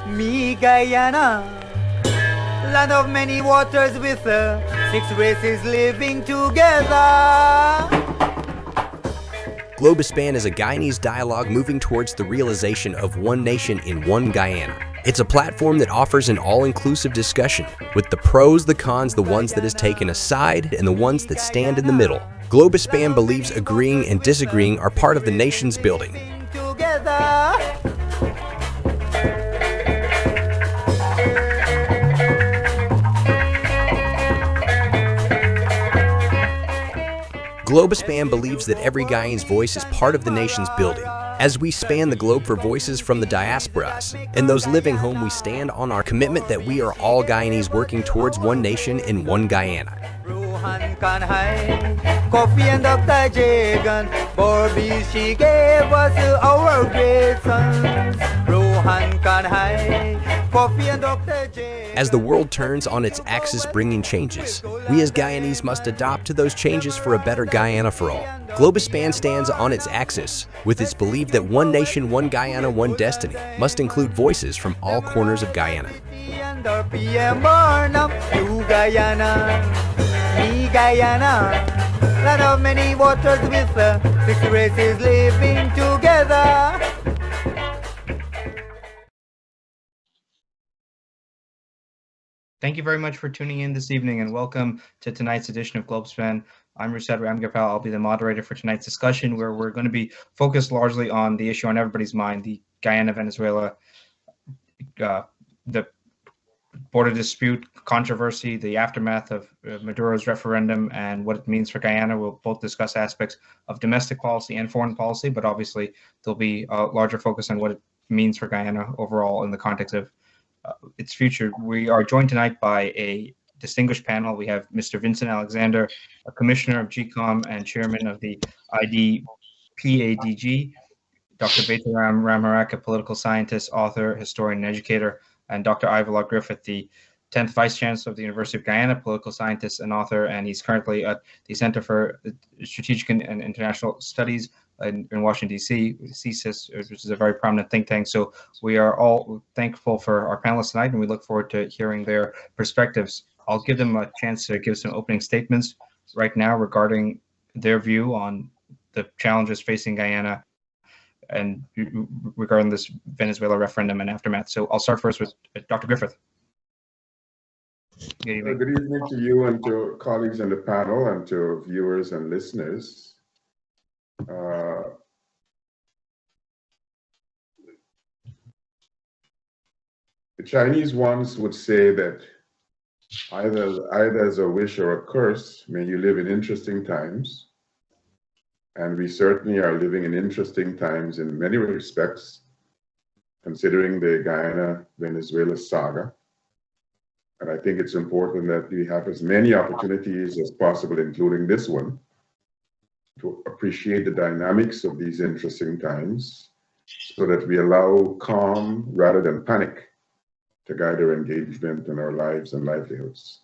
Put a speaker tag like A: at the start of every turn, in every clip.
A: me Guyana, land of many waters with 6 races living together.
B: Globespan is a Guyanese dialogue moving towards the realization of one nation in one Guyana. It's a platform that offers an all-inclusive discussion, with the pros, the cons, the ones that is taken aside, and the ones that stand in the middle. Globespan believes agreeing and disagreeing are part of the nation's building. Globespan believes that every Guyanese voice is part of the nation's building. As we span the globe for voices from the diasporas, and those living home, we stand on our commitment that we are all Guyanese working towards one nation in one Guyana.
A: Coffee and Dr. Jagan, Globis, she gave us our great sons. Coffee and Dr. Jagan.
B: As the world turns on its axis bringing changes, we as Guyanese must adopt to those changes for a better Guyana for all. Globespan stands on its axis with its belief that one nation, one Guyana, one destiny must include voices from all corners of Guyana.
A: Me Guyana, land of many waters with 6 races living together.
C: Thank you very much for tuning in this evening and welcome to tonight's edition of Globespan. I'm Rusad Ramgopal. I'll be the moderator for tonight's discussion, where we're going to be focused largely on the issue on everybody's mind, the Guyana-Venezuela, the border dispute, controversy, the aftermath of Maduro's referendum, and what it means for Guyana. We'll both discuss aspects of domestic policy and foreign policy, but obviously there'll be a larger focus on what it means for Guyana overall in the context of its future. We are joined tonight by a distinguished panel. We have Mr. Vincent Alexander, a commissioner of GCOM and chairman of the IDPADG, Dr. Betaram Ramarak, a political scientist, author, historian, and educator, and Dr. Ivala Griffith, the 10th Vice Chancellor of the University of Guyana, political scientist and author, and he's currently at the Center for Strategic and International Studies in Washington, D.C., CSIS, which is a very prominent think tank. So we are all thankful for our panelists tonight, and we look forward to hearing their perspectives. I'll give them a chance to give some opening statements right now regarding their view on the challenges facing Guyana and regarding this Venezuela referendum and aftermath. So I'll start first with Dr. Griffith.
D: Good evening to you and to colleagues on the panel and to viewers and listeners. The Chinese ones would say that either as a wish or a curse, may you live in interesting times. And we certainly are living in interesting times in many respects, considering the Guyana-Venezuela saga. And I think it's important that we have as many opportunities as possible, including this one, to appreciate the dynamics of these interesting times so that we allow calm rather than panic to guide our engagement in our lives and livelihoods.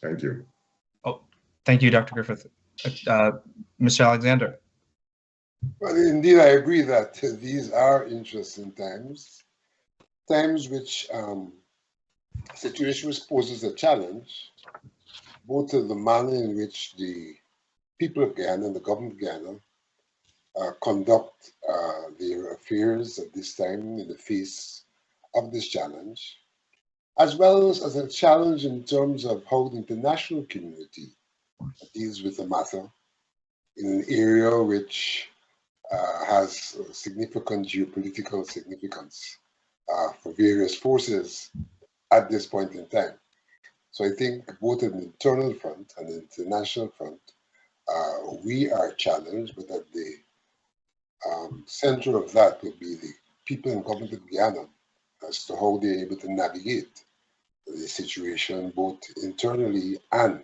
D: Thank you.
C: Oh, thank you, Dr. Griffith. Mr. Alexander.
E: Well, indeed, I agree that these are interesting times, times which situation which poses a challenge, both to the manner in which the people of Guyana and the government of Guyana conduct their affairs at this time in the face of this challenge, as well as a challenge in terms of how the international community deals with the matter in an area which has significant geopolitical significance for various forces at this point in time. So I think both on the internal front and the international front, we are challenged, but at the center of that will be the people and government of Guyana as to how they're able to navigate the situation both internally and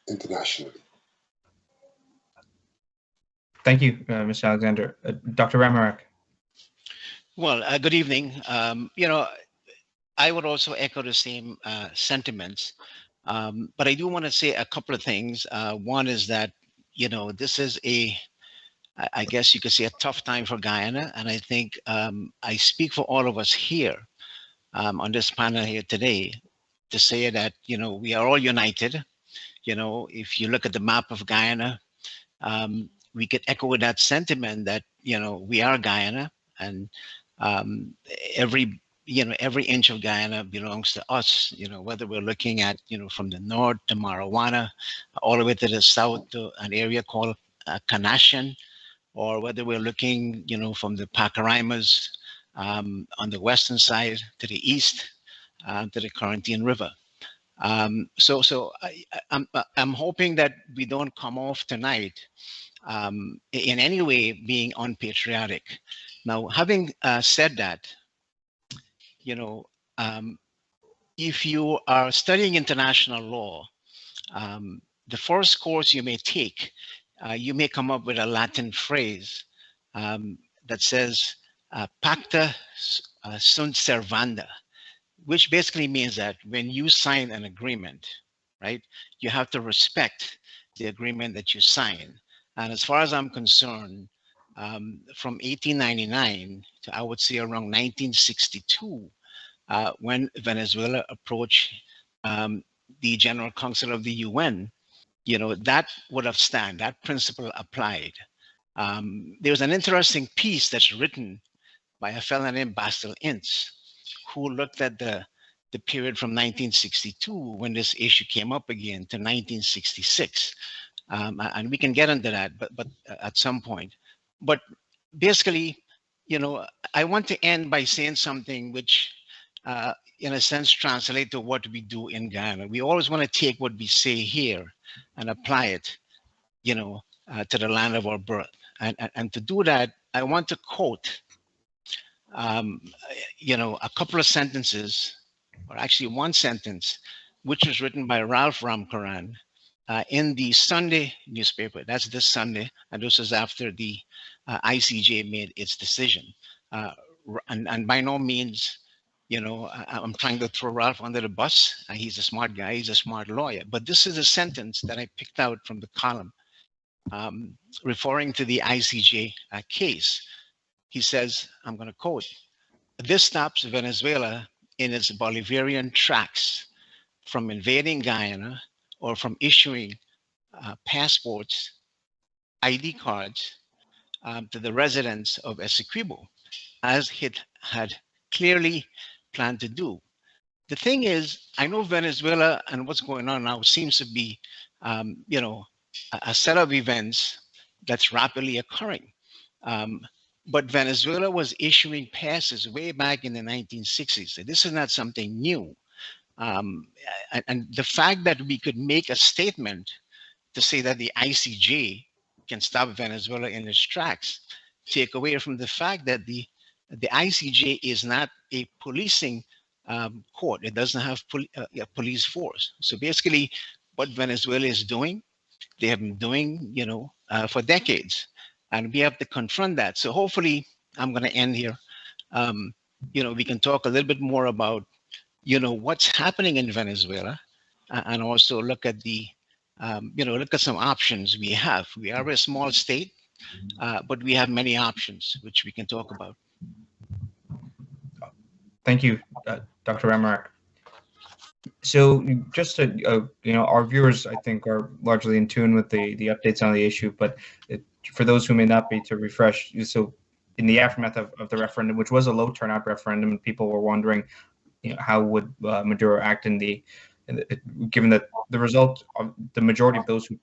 E: internationally.
C: Thank you, Mr. Alexander. Dr. Ramarak.
F: Well, good evening. You know, I would also echo the same sentiments, but I do want to say a couple of things. One is that, you know, this is a I guess you could say, a tough time for Guyana. And I think I speak for all of us here on this panel here today to say that, we are all united. If you look at the map of Guyana, we could echo that sentiment that, we are Guyana, and um, every every inch of Guyana belongs to us, whether we're looking at, from the north to Marijuana, all the way to the south to an area called Kanashan, or whether we're looking, from the Pacaraimos on the western side to the east to the Corinthian River. So I'm hoping that we don't come off tonight in any way being unpatriotic. Now, having said that, you know, um, if you are studying international law, the first course you may take, you may come up with a Latin phrase that says "pacta sunt servanda," which basically means that when you sign an agreement, right, you have to respect the agreement that you sign. And as far as I'm concerned, from 1899 to, I would say, around 1962, when Venezuela approached the General Council of the UN, that would have stand, that principle applied. There was an interesting piece that's written by a fellow named Bastel Ince, who looked at the period from 1962, when this issue came up again, to 1966. And we can get into that, but at some point. But basically, I want to end by saying something which, in a sense, translate to what we do in Ghana. We always want to take what we say here and apply it, to the land of our birth. And to do that, I want to quote, a couple of sentences, or actually one sentence, which was written by Ralph Ramkaran in the Sunday newspaper. That's this Sunday, and this is after the ICJ made its decision. And by no means, I'm trying to throw Ralph under the bus. He's a smart guy. He's a smart lawyer. But this is a sentence that I picked out from the column, referring to the ICJ case. He says, I'm going to quote, "This stops Venezuela in its Bolivarian tracks from invading Guyana or from issuing passports, ID cards to the residents of Essequibo, as it had clearly planned to do." The thing is, I know Venezuela and what's going on now seems to be, a set of events that's rapidly occurring. But Venezuela was issuing passes way back in the 1960s. So this is not something new. And the fact that we could make a statement to say that the ICJ can stop Venezuela in its tracks take away from the fact that the ICJ is not a policing court. It doesn't have a police force. So basically, what Venezuela is doing, they have been doing, for decades, and we have to confront that. So hopefully, I'm going to end here. We can talk a little bit more about, what's happening in Venezuela, and also look at the, look at some options we have. We are a small state, but we have many options which we can talk about.
C: Thank you, Dr. Ramarak. So just to, our viewers, I think, are largely in tune with the updates on the issue, but for those who may not be, to refresh, so in the aftermath of the referendum, which was a low turnout referendum, and people were wondering, how would Maduro act given that the result of the majority of those who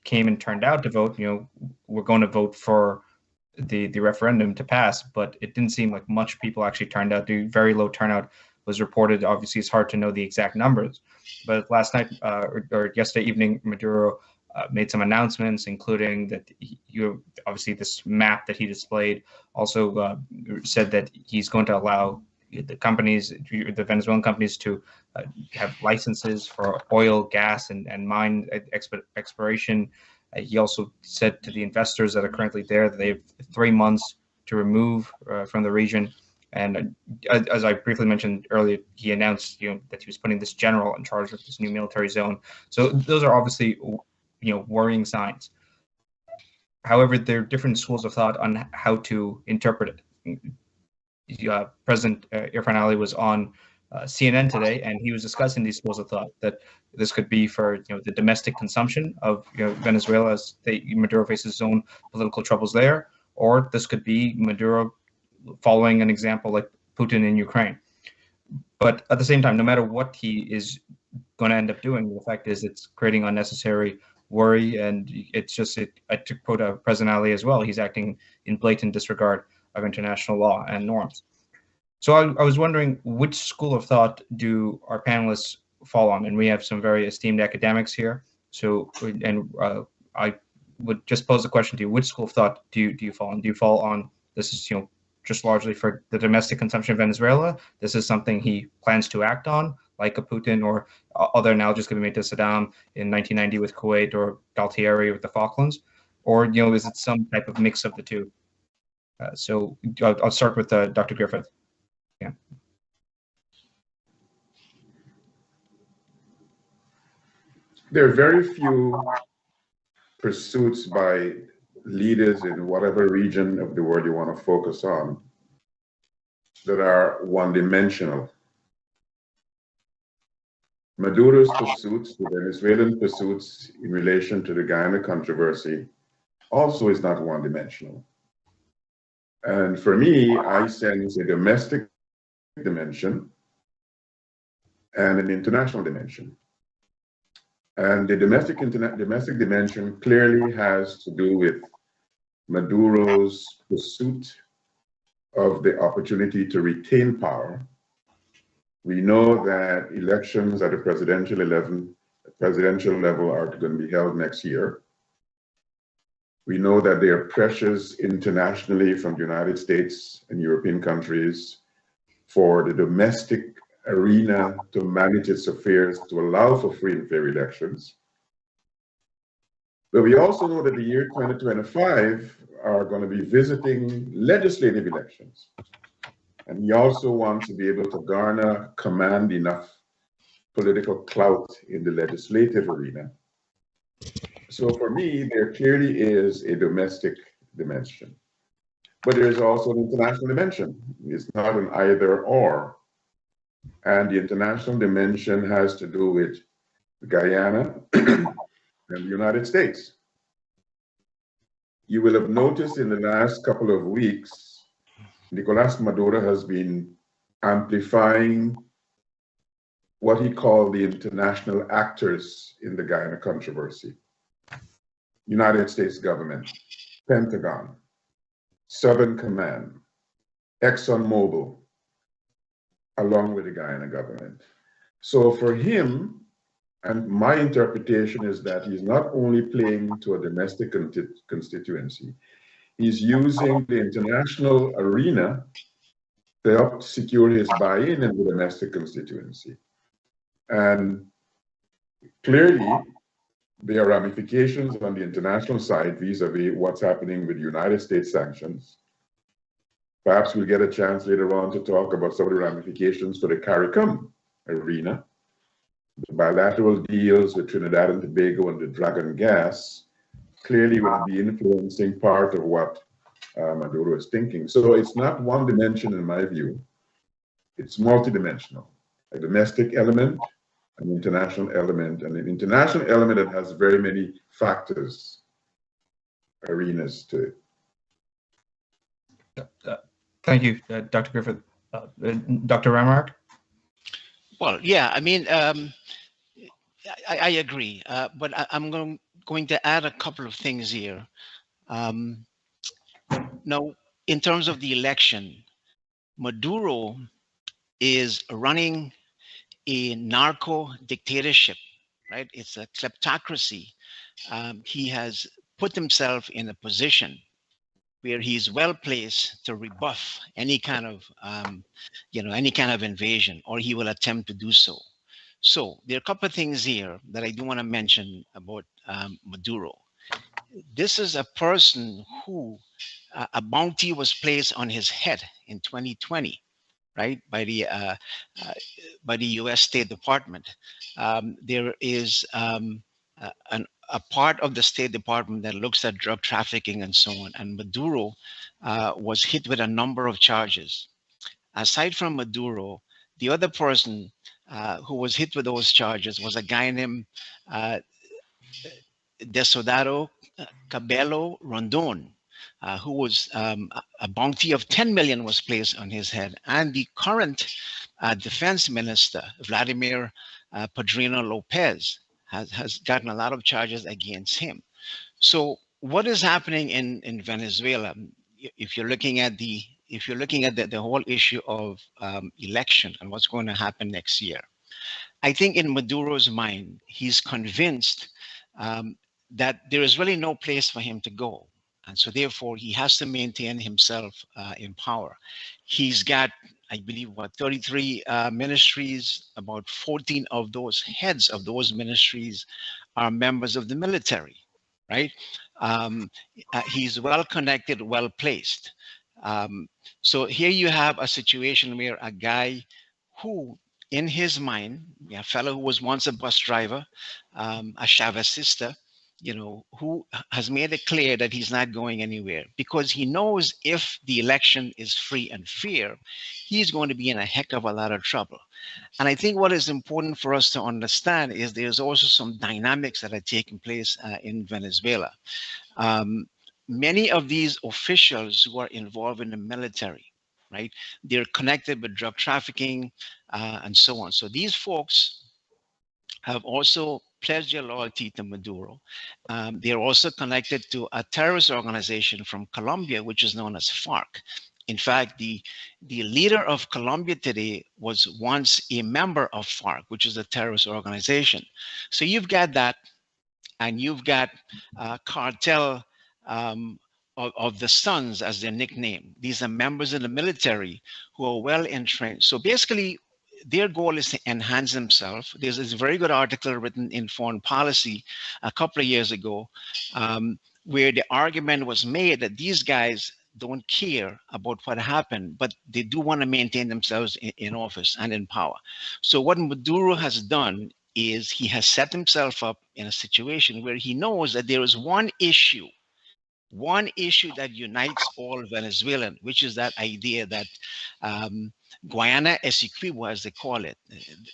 C: came and turned out to vote, were going to vote for the referendum to pass, but it didn't seem like much people actually turned out. The very low turnout was reported. Obviously, it's hard to know the exact numbers, but last night or yesterday evening, Maduro made some announcements, including that obviously this map that he displayed, also said that he's going to allow the Venezuelan companies to have licenses for oil, gas, and mine exploration. He also said to the investors that are currently there that they have 3 months to remove from the region. And as I briefly mentioned earlier, he announced that he was putting this general in charge of this new military zone. So those are obviously worrying signs. However, there are different schools of thought on how to interpret it. President Irfan Ali was on CNN today, and he was discussing these schools of thought that this could be for the domestic consumption of Venezuela as Maduro faces his own political troubles there, or this could be Maduro following an example like Putin in Ukraine. But at the same time, no matter what he is going to end up doing, the fact is it's creating unnecessary worry, and it's just to quote President Ali as well, he's acting in blatant disregard of international law and norms. So I was wondering, which school of thought do our panelists fall on? And we have some very esteemed academics here. So, and I would just pose the question to you: which school of thought do you fall on? Do you fall on this is just largely for the domestic consumption of Venezuela? This is something he plans to act on, like a Putin, or other analogies could be made to Saddam in 1990 with Kuwait, or Galtieri with the Falklands, or is it some type of mix of the two? So I'll start with Dr. Griffith. Yeah.
D: There are very few pursuits by leaders in whatever region of the world you want to focus on that are one-dimensional. Maduro's pursuits, the Venezuelan pursuits in relation to the Guyana controversy, also is not one-dimensional. And for me, I sense a domestic dimension and an international dimension. And the domestic dimension clearly has to do with Maduro's pursuit of the opportunity to retain power. We know that elections at the presidential level are going to be held next year. We know that there are pressures internationally from the United States and European countries for the domestic arena to manage its affairs to allow for free and fair elections. But we also know that the year 2025 are going to be visiting legislative elections. And he also wants to be able to command enough political clout in the legislative arena. So for me, there clearly is a domestic dimension. But there's also an international dimension. It's not an either or. And the international dimension has to do with Guyana and the United States. You will have noticed in the last couple of weeks, Nicolas Maduro has been amplifying what he called the international actors in the Guyana controversy. United States government, Pentagon, Southern Command, ExxonMobil, along with the Guyana government. So for him, and my interpretation is that he's not only playing to a domestic constituency, he's using the international arena to help secure his buy-in in the domestic constituency. And clearly, there are ramifications on the international side vis-a-vis what's happening with United States sanctions. Perhaps we'll get a chance later on to talk about some of the ramifications for the CARICOM arena. The bilateral deals with Trinidad and Tobago and the Dragon gas clearly will be influencing part of what Maduro is thinking. So it's not one dimension in my view. It's multidimensional. A domestic element, an international element, and an international element that has very many factors, arenas to it.
C: Thank you, Dr. Griffith. Dr. Ramark?
F: Well, yeah, I mean, I agree, but I'm going to add a couple of things here. Now, in terms of the election, Maduro is running a narco dictatorship, right? It's a kleptocracy. He has put himself in a position where he's well placed to rebuff any kind of, any kind of invasion, or he will attempt to do so. So there are a couple of things here that I do want to mention about Maduro. This is a person who a bounty was placed on his head in 2020, right, by the U.S. State Department. There is a part of the State Department that looks at drug trafficking and so on. And Maduro was hit with a number of charges. Aside from Maduro, the other person who was hit with those charges was a guy named Desodato Cabello Rondon, who was a bounty of 10 million was placed on his head. And the current defense minister, Vladimir Padrino Lopez, has gotten a lot of charges against him. So what is happening in Venezuela? If you're looking at the whole issue of election and what's going to happen next year, I think in Maduro's mind, he's convinced that there is really no place for him to go. And so therefore, he has to maintain himself in power. He's got, I believe, 33 ministries. About 14 of those heads of those ministries are members of the military, right? He's well connected, well placed. So here you have a situation where a guy who, in his mind, a fellow who was once a bus driver, a Chavezista, who has made it clear that he's not going anywhere because he knows if the election is free and fair, he's going to be in a heck of a lot of trouble. And I think what is important for us to understand is there's also some dynamics that are taking place in Venezuela. Many of these officials who are involved in the military, right, they're connected with drug trafficking and so on. So these folks have also pledged their loyalty to Maduro. They're also connected to a terrorist organization from Colombia, which is known as FARC. In fact, the leader of Colombia today was once a member of FARC, which is a terrorist organization. So you've got that, and you've got cartel of the Sons as their nickname. These are members of the military who are well entrenched. So basically, their goal is to enhance themselves. There's this very good article written in Foreign Policy a couple of years ago, where the argument was made that these guys don't care about what happened, but they do want to maintain themselves in office and in power. So what Maduro has done is he has set himself up in a situation where he knows that there is one issue that unites all Venezuelans, which is that idea that Guyana Essequibo, as they call it,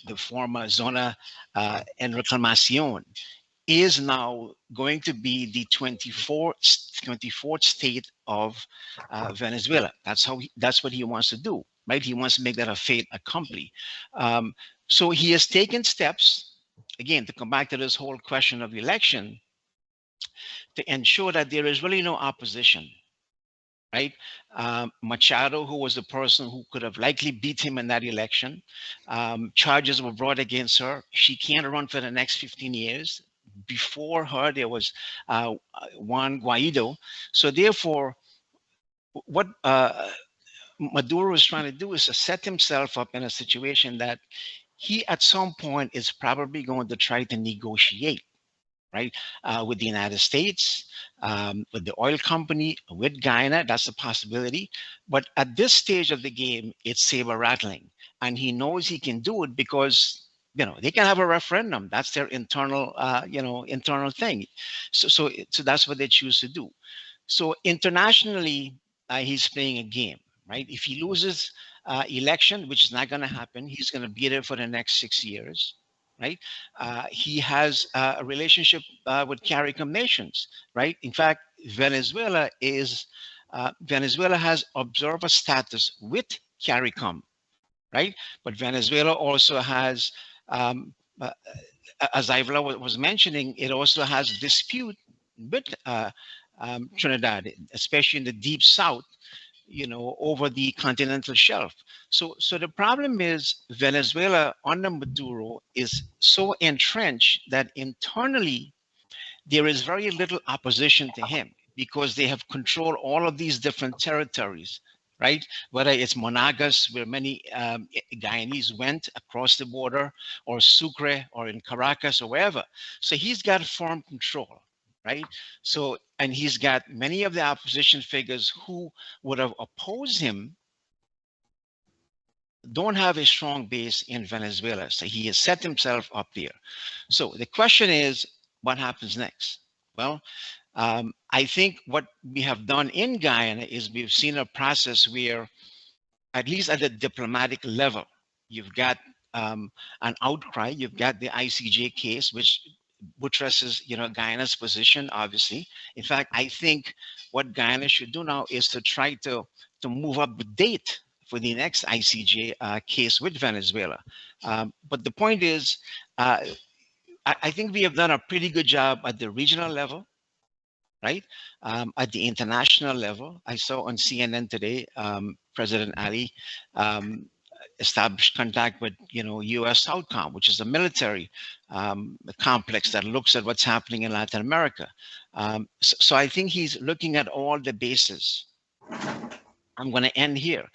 F: the former Zona en Reclamación, is now going to be the 24th state of Venezuela. That's what he wants to do, right? He wants to make that a fait accompli. So he has taken steps, again, to come back to this whole question of election, to ensure that there is really no opposition, right? Machado, who was the person who could have likely beat him in that election, charges were brought against her. She can't run for the next 15 years. Before her, there was Juan Guaido. So therefore, what Maduro is trying to do is to set himself up in a situation that he at some point is probably going to try to negotiate, right, with the United States, with the oil company, with Guyana. That's a possibility. But at this stage of the game, it's saber rattling. And he knows he can do it because, they can have a referendum. That's their internal, internal thing. So that's what they choose to do. So internationally, he's playing a game, right? If he loses election, which is not going to happen, he's going to be there for the next 6 years. Right, he has a relationship with CARICOM nations, right? In fact, Venezuela has observer status with CARICOM, right? But Venezuela also has, as Ivla was mentioning, it also has dispute with Trinidad, especially in the deep south, over the continental shelf. So the problem is Venezuela under Maduro is so entrenched that internally there is very little opposition to him because they have controlled all of these different territories, right? Whether it's Monagas, where many Guyanese went across the border, or Sucre, or in Caracas, or wherever. So he's got firm control. Right. So, and he's got many of the opposition figures who would have opposed him don't have a strong base in Venezuela. So he has set himself up there. So the question is, what happens next? Well, I think what we have done in Guyana is we've seen a process where, at least at the diplomatic level, you've got an outcry. You've got the ICJ case, which buttresses, Guyana's position. Obviously, in fact, I think what Guyana should do now is to try to move up the date for the next ICJ case with Venezuela. But the point is, I think we have done a pretty good job at the regional level, right? At the international level, I saw on CNN today, President Ali established contact with, U.S. Southcom, which is a military complex that looks at what's happening in Latin America. So I think he's looking at all the bases. I'm going to end here.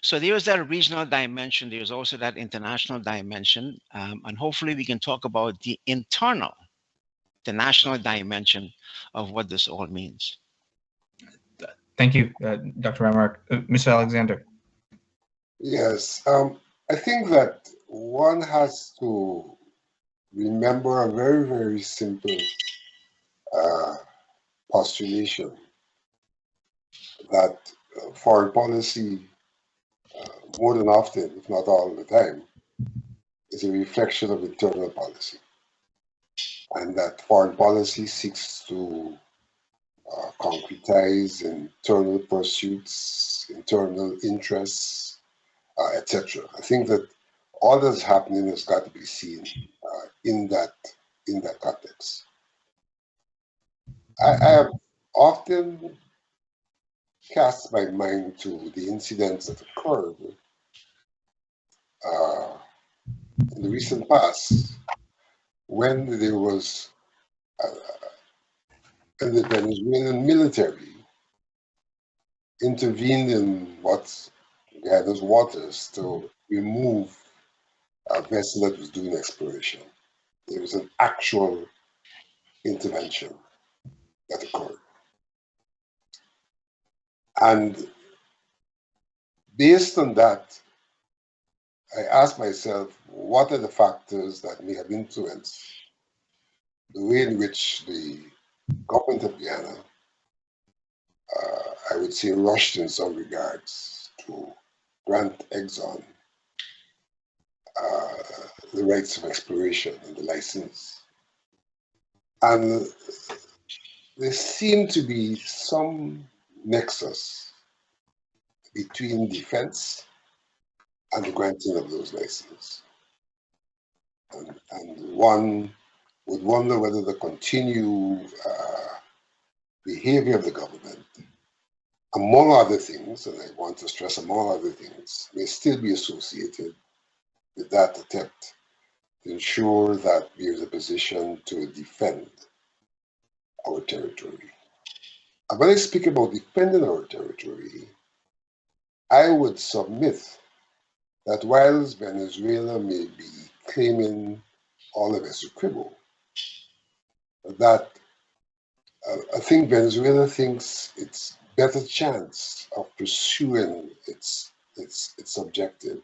F: So there's that regional dimension. There's also that international dimension. And hopefully we can talk about the national dimension of what this all means.
C: Thank you, Dr. Ramark. Mr. Alexander.
E: Yes, I think that one has to remember a very, very simple postulation that foreign policy, more than often, if not all the time, is a reflection of internal policy. And that foreign policy seeks to concretize internal pursuits, internal interests, etc. I think that all that's happening has got to be seen in that context. I have often cast my mind to the incidents that occurred in the recent past when there was and the Venezuelan military intervened in what's Guyana's waters to remove a vessel that was doing exploration. There was an actual intervention that occurred. And based on that, I asked myself, what are the factors that may have influenced the way in which the government of Guyana, I would say, rushed in some regards to grant Exxon the rights of exploration and the license. And there seemed to be some nexus between defense and the granting of those licenses. And one would wonder whether the continued behavior of the government, among other things, and I want to stress among other things, may still be associated with that attempt to ensure that we are in a position to defend our territory. And when I speak about defending our territory, I would submit that whilst Venezuela may be claiming all of Essequibo, that I think Venezuela thinks its better chance of pursuing its objective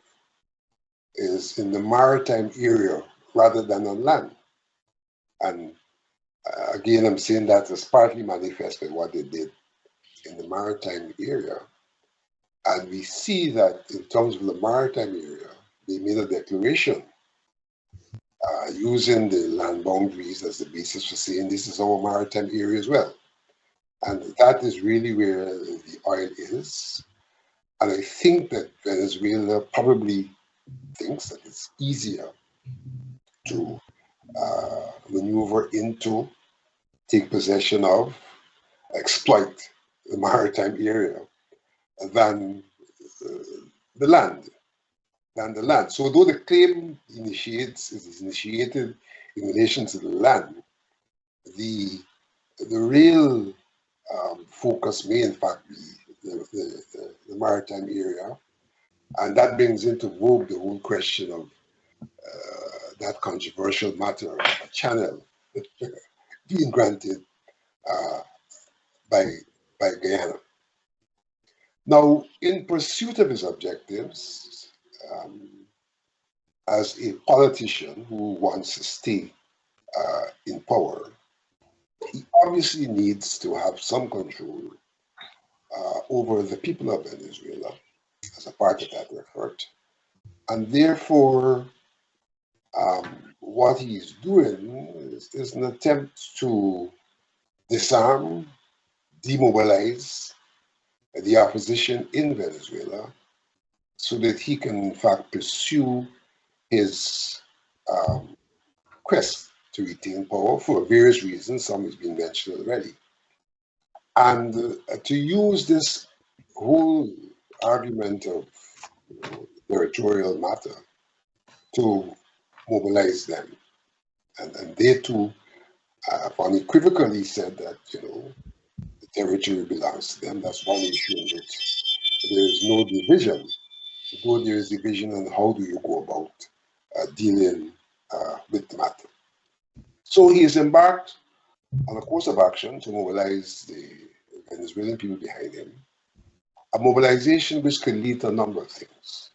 E: is in the maritime area rather than on land. And again, I'm saying that is partly manifest by what they did in the maritime area. And we see that in terms of the maritime area, they made a declaration using the land boundaries as the basis for saying this is our maritime area as well. And that is really where the oil is. And I think that Venezuela probably thinks that it's easier to maneuver into, take possession of, exploit the maritime area than the land. So though the claim is initiated in relation to the land, the real focus may in fact be the maritime area. And that brings into vogue the whole question of that controversial matter of a channel being granted by Guyana. Now, in pursuit of his objectives, as a politician who wants to stay in power, he obviously needs to have some control over the people of Venezuela as a part of that effort. And therefore, what he's doing is an attempt to disarm, demobilize the opposition in Venezuela so that he can, in fact, pursue his quest to retain power for various reasons. Some has been mentioned already. And to use this whole argument of territorial matter to mobilize them. And they too unequivocally said that, the territory belongs to them. That's one issue in which there is no division, though there is division on how do you go about dealing with the matter. So he has embarked on a course of action to mobilize the Venezuelan people behind him, a mobilization which could lead to a number of things.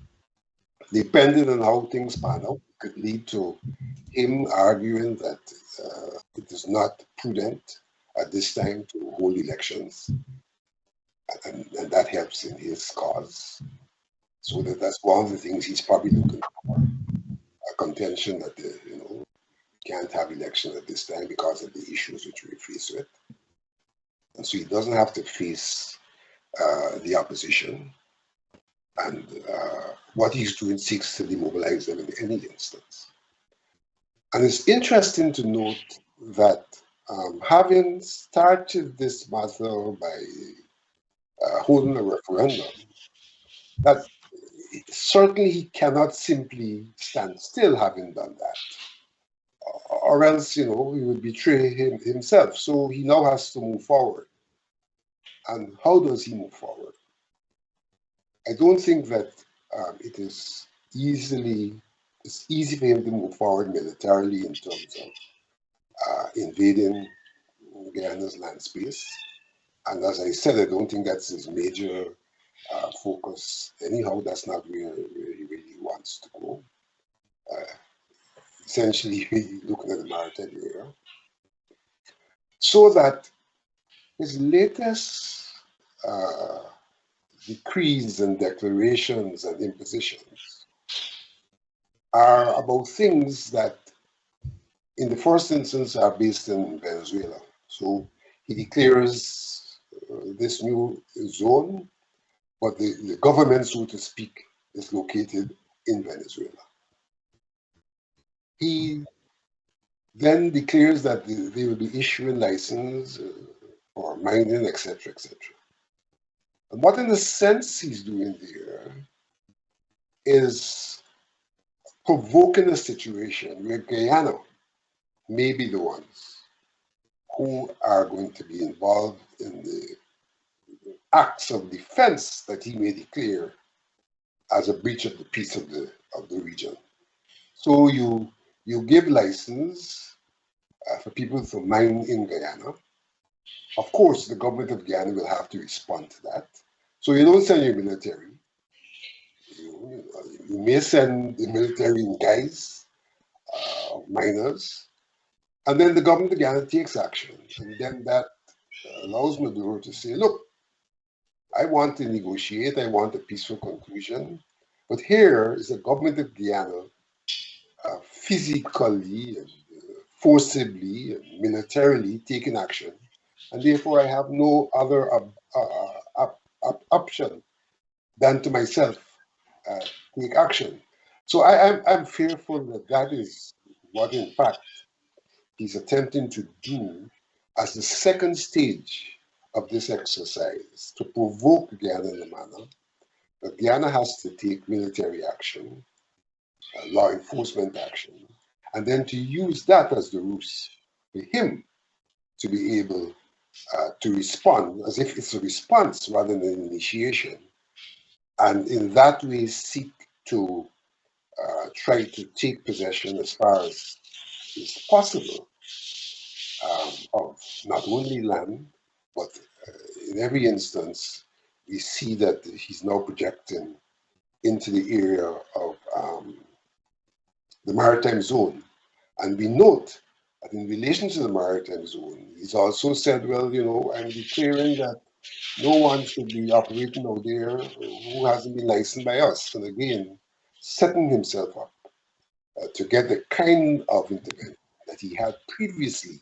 E: Depending on how things pan out, it could lead to him arguing that it is not prudent at this time to hold elections, and that helps in his cause. So that's one of the things he's probably looking for, a contention that can't have election at this time because of the issues which we face with. And so he doesn't have to face the opposition. And what he's doing seeks to demobilize them in any instance. And it's interesting to note that having started this matter by holding a referendum, that certainly he cannot simply stand still having done that. Or else, he would betray himself. So he now has to move forward. And how does he move forward? I don't think that it's easy for him to move forward militarily in terms of invading Guyana's land space. And as I said, I don't think that's his major focus. Anyhow, that's not where he really wants to go. Essentially, looking at the maritime area. So that his latest decrees and declarations and impositions are about things that, in the first instance, are based in Venezuela. So he declares this new zone, but the government, so to speak, is located in Venezuela. He then declares that they will be issuing license for mining, etc., etc. And what, in a sense, he's doing there is provoking a situation where Guyana may be the ones who are going to be involved in the acts of defense that he may declare as a breach of the peace of the region. So you give license for people to mine in Guyana. Of course, the government of Guyana will have to respond to that. So you don't send your military. You may send the military in guise, miners, and then the government of Guyana takes action. And then that allows Maduro to say, look, I want to negotiate, I want a peaceful conclusion, but here is the government of Guyana physically and forcibly and militarily taking action, and therefore I have no other option than to myself take action. So I'm fearful that that is what, in fact, he's attempting to do as the second stage of this exercise, to provoke Guyana in a manner that Guyana has to take military action, law enforcement action, and then to use that as the ruse for him to be able to respond as if it's a response rather than an initiation, and in that way seek to try to take possession as far as is possible of not only land, but in every instance, we see that he's now projecting into the area of the maritime zone. And we note But in relation to the maritime zone, he's also said, well, I'm declaring that no one should be operating out there who hasn't been licensed by us. And again, setting himself up to get the kind of intervention that he had previously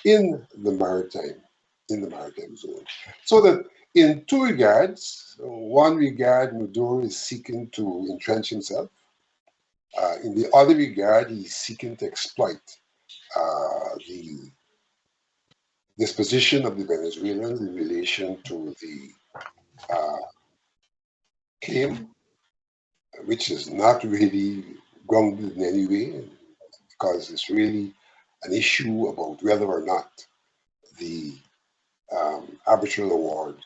E: in the maritime zone. So that in two regards, one regard, Maduro is seeking to entrench himself. In the other regard, he's seeking to exploit the disposition of the Venezuelans in relation to the claim, which is not really grounded in any way, because it's really an issue about whether or not the arbitral award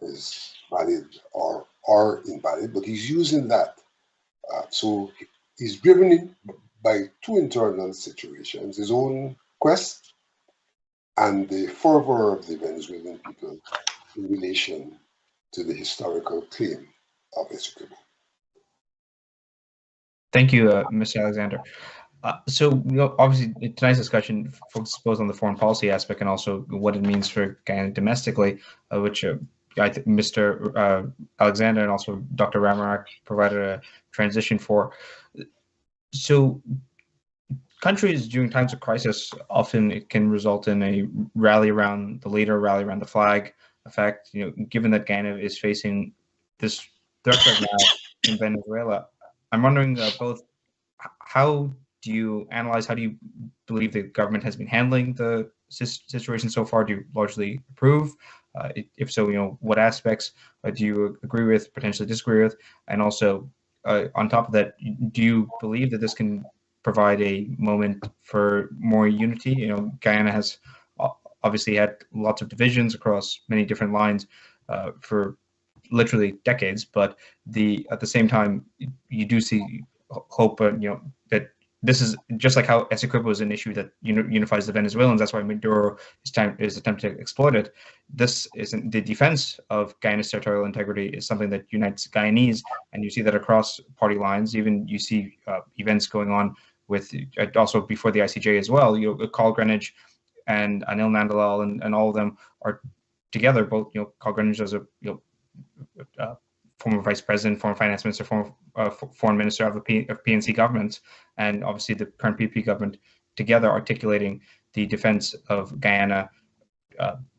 E: is valid or invalid, but he's using that. So he's driven in by two internal situations, his own quest and the fervor of the Venezuelan people in relation to the historical claim of Essequibo.
C: Thank you, Mr. Alexander. So, obviously, tonight's discussion focuses both on the foreign policy aspect and also what it means for Guyana domestically, which Mr. Alexander and also Dr. Ramarak provided a transition for. So, countries during times of crisis often it can result in a rally around the flag effect. Given that Guyana is facing this threat right now in Venezuela, I'm wondering both how do you believe the government has been handling the situation so far? Do you largely approve? If so, what aspects do you agree with, potentially disagree with? And also, on top of that, do you believe that this can provide a moment for more unity? Guyana has obviously had lots of divisions across many different lines for literally decades, but at the same time, you do see hope, that this is just like how Essequibo is an issue that unifies the Venezuelans. That's why Maduro is attempting to exploit it. This isn't the defense of Guyana's territorial integrity is something that unites Guyanese, and you see that across party lines. Even you see events going on with also before the ICJ as well. Carl Greenwich and Anil Nandalal and all of them are together. Both Carl Greenwich as a former vice president, former finance minister, former foreign minister of PNC government, and obviously the current PP government, together articulating the defense of Guyana.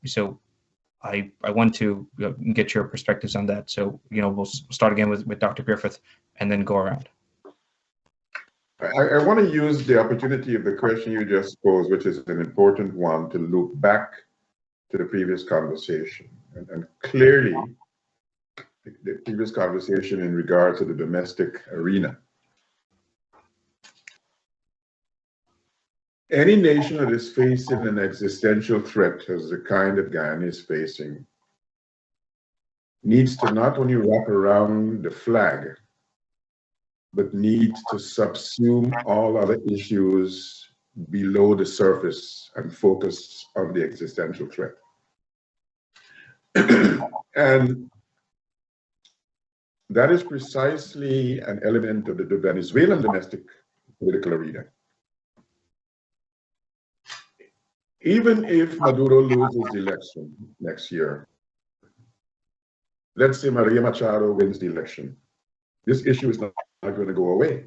C: So I want to get your perspectives on that. So we'll start again with Dr. Griffith and then go around.
D: I want to use the opportunity of the question you just posed, which is an important one, to look back to the previous conversation. And clearly, the previous conversation in regard to the domestic arena. Any nation that is facing an existential threat as the kind that Guyana is facing needs to not only wrap around the flag, but needs to subsume all other issues below the surface and focus on the existential threat. And that is precisely an element of the Venezuelan domestic political arena. Even if Maduro loses the election next year, let's say Maria Machado wins the election, this issue is not going to go away.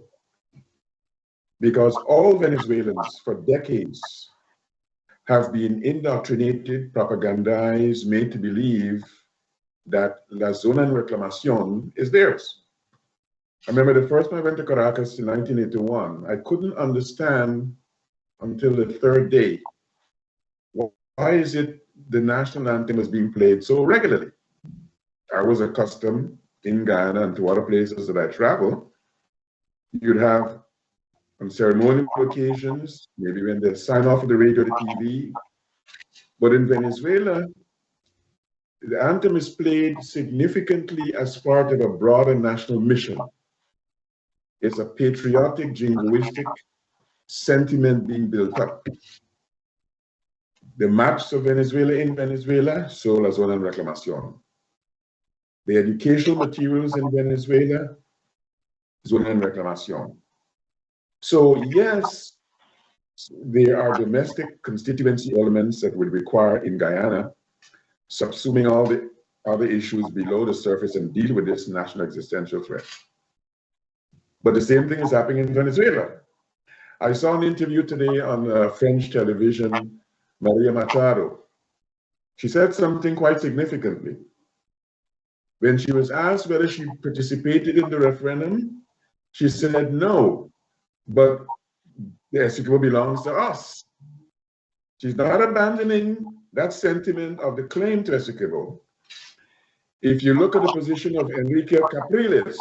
D: Because all Venezuelans for decades have been indoctrinated, propagandized, made to believe that La Zona en Reclamación is theirs. I remember the first time I went to Caracas in 1981, I couldn't understand until the third day, why is it the national anthem was being played so regularly? I was accustomed in Guyana and to other places that I travel, you'd have on ceremonial occasions, maybe when they sign off of the radio or the TV, but in Venezuela, the anthem is played significantly as part of a broader national mission. It's a patriotic, jingoistic sentiment being built up. The maps of Venezuela in Venezuela, so La Zona en Reclamación. The educational materials in Venezuela, Zona en Reclamación. So yes, There are domestic constituency elements that would require in Guyana, subsuming all the other issues below the surface and deal with this national existential threat. But the same thing is happening in Venezuela. I saw an interview today on French television, Maria Machado. She said something quite significantly. When she was asked whether she participated in the referendum, she said no, but the Essequibo belongs to us. She's not abandoning that sentiment of the claim to Essequibo. If you look at the position of Enrique Capriles,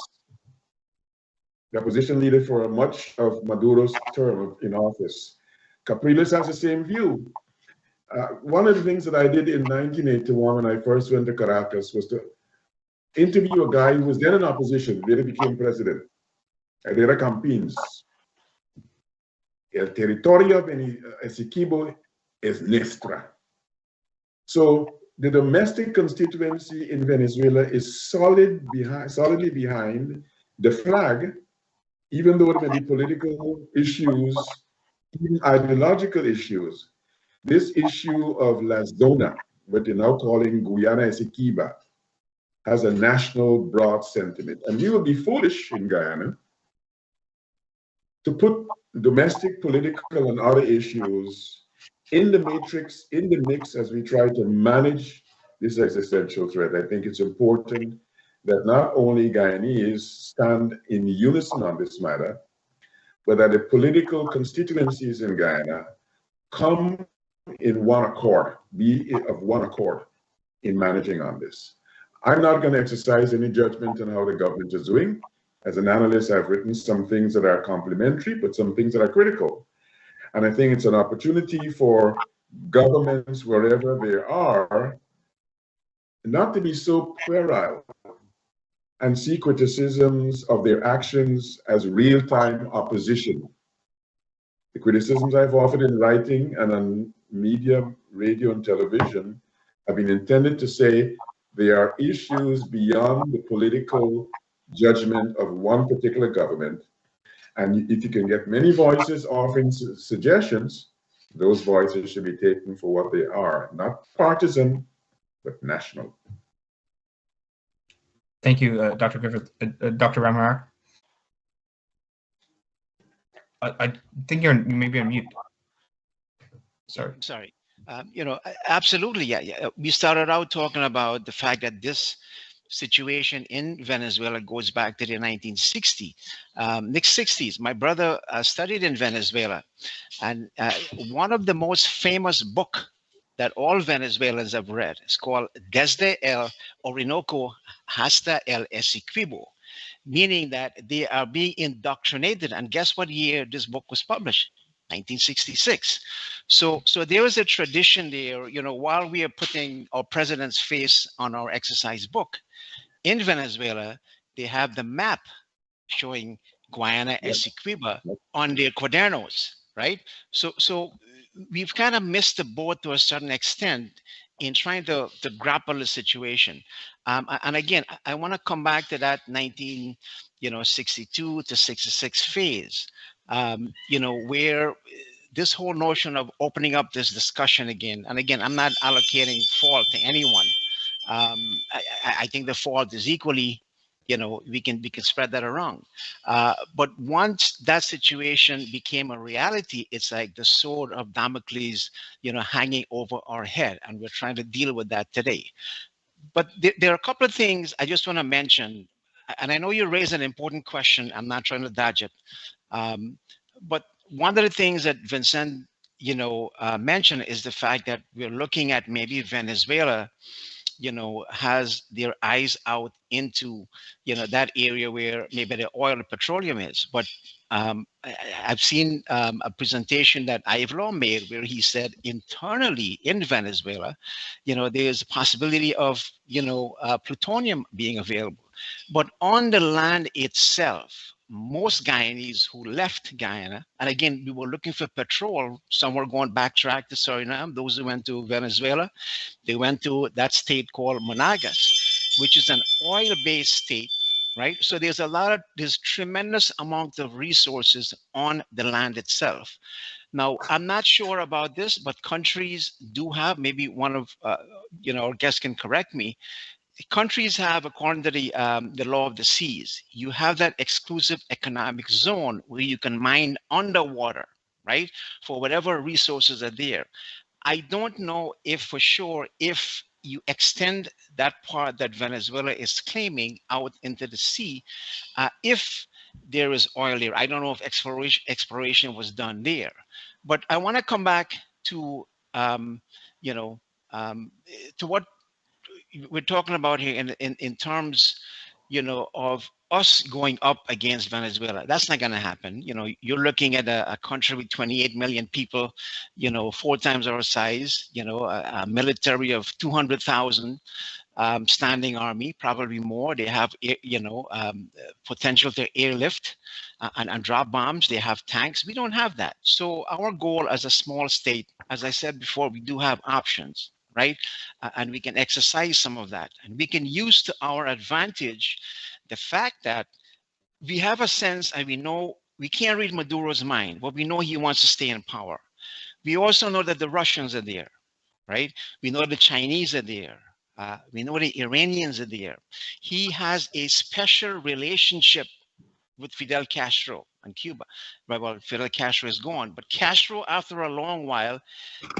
D: the opposition leader for much of Maduro's term in office, Capriles has the same view. One of the things that I did in 1981 when I first went to Caracas was to interview a guy who was then in opposition, later became president, Herrera Campins. El territorio de Essequibo es nuestra. So the domestic constituency in Venezuela is solidly behind the flag, even though there may be political issues, even ideological issues. This issue of La Zona, what they're now calling Guyana Essequiba, has a national broad sentiment. And we will be foolish in Guyana to put domestic, political, and other issues in the matrix, in the mix as we try to manage this existential threat. I think it's important that not only Guyanese stand in unison on this matter, but that the political constituencies in Guyana come in one accord, be of one accord in managing on this. I'm not going to exercise any judgment on how the government is doing. As an analyst, I've written some things that are complementary, but some things that are critical. And I think it's an opportunity for governments, wherever they are, not to be so puerile and see criticisms of their actions as real-time opposition. The criticisms I've offered in writing and on media, radio, and television have been intended to say there are issues beyond the political judgment of one particular government. And if you can get many voices offering suggestions, those voices should be taken for what they are, not partisan, but national.
C: Thank you, Dr. Griffith. Dr. Ramar? I think you may be on mute. Sorry.
F: Sorry. Absolutely. Yeah. We started out talking about the fact that this situation in Venezuela goes back to the 1960s, mid-60s. My brother studied in Venezuela, and one of the most famous book that all Venezuelans have read is called Desde el Orinoco hasta el Essequibo, meaning that they are being indoctrinated. And guess what year this book was published? 1966. So there was a tradition there, while we are putting our president's face on our exercise book, in Venezuela, they have the map showing Guyana Essequiba on their cuadernos, right? So we've kind of missed the boat to a certain extent in trying to grapple the situation. And again, I want to come back to that 1962 to 66 phase, where this whole notion of opening up this discussion again, and again, I'm not allocating fault to anyone. I think the fault is equally, we can spread that around. But once that situation became a reality, it's like the sword of Damocles, hanging over our head, and we're trying to deal with that today. But there are a couple of things I just want to mention, and I know you raised an important question. I'm not trying to dodge it. But one of the things that Vincent, mentioned is the fact that we're looking at maybe Venezuela, has their eyes out into, that area where maybe the oil and petroleum is. But I've seen a presentation that Ivlo made where he said internally in Venezuela, there's a possibility of, plutonium being available. But on the land itself, most Guyanese who left Guyana, and again, we were looking for petrol, some were going backtrack to Suriname, those who went to Venezuela, they went to that state called Monagas, which is an oil-based state, right? So there's tremendous amount of resources on the land itself. Now, I'm not sure about this, but countries do have, maybe one of, our guests can correct me. Countries have, according to the law of the seas, you have that exclusive economic zone where you can mine underwater, right? For whatever resources are there. I don't know if for sure if you extend that part that Venezuela is claiming out into the sea, if there is oil there. I don't know if exploration was done there, but I want to come back to you know to what we're talking about here in terms, of us going up against Venezuela. That's not going to happen. You're looking at a country with 28 million people, 4 times our size, a military of 200,000, standing army, probably more. They have, potential to airlift and drop bombs. They have tanks. We don't have that. So our goal as a small state, as I said before, we do have options, right? And we can exercise some of that. And we can use to our advantage the fact that we have a sense, and we know we can't read Maduro's mind, but we know he wants to stay in power. We also know that the Russians are there, right? We know the Chinese are there. We know the Iranians are there. He has a special relationship with Fidel Castro and Cuba. Right, well, Fidel Castro is gone, but Castro, after a long while,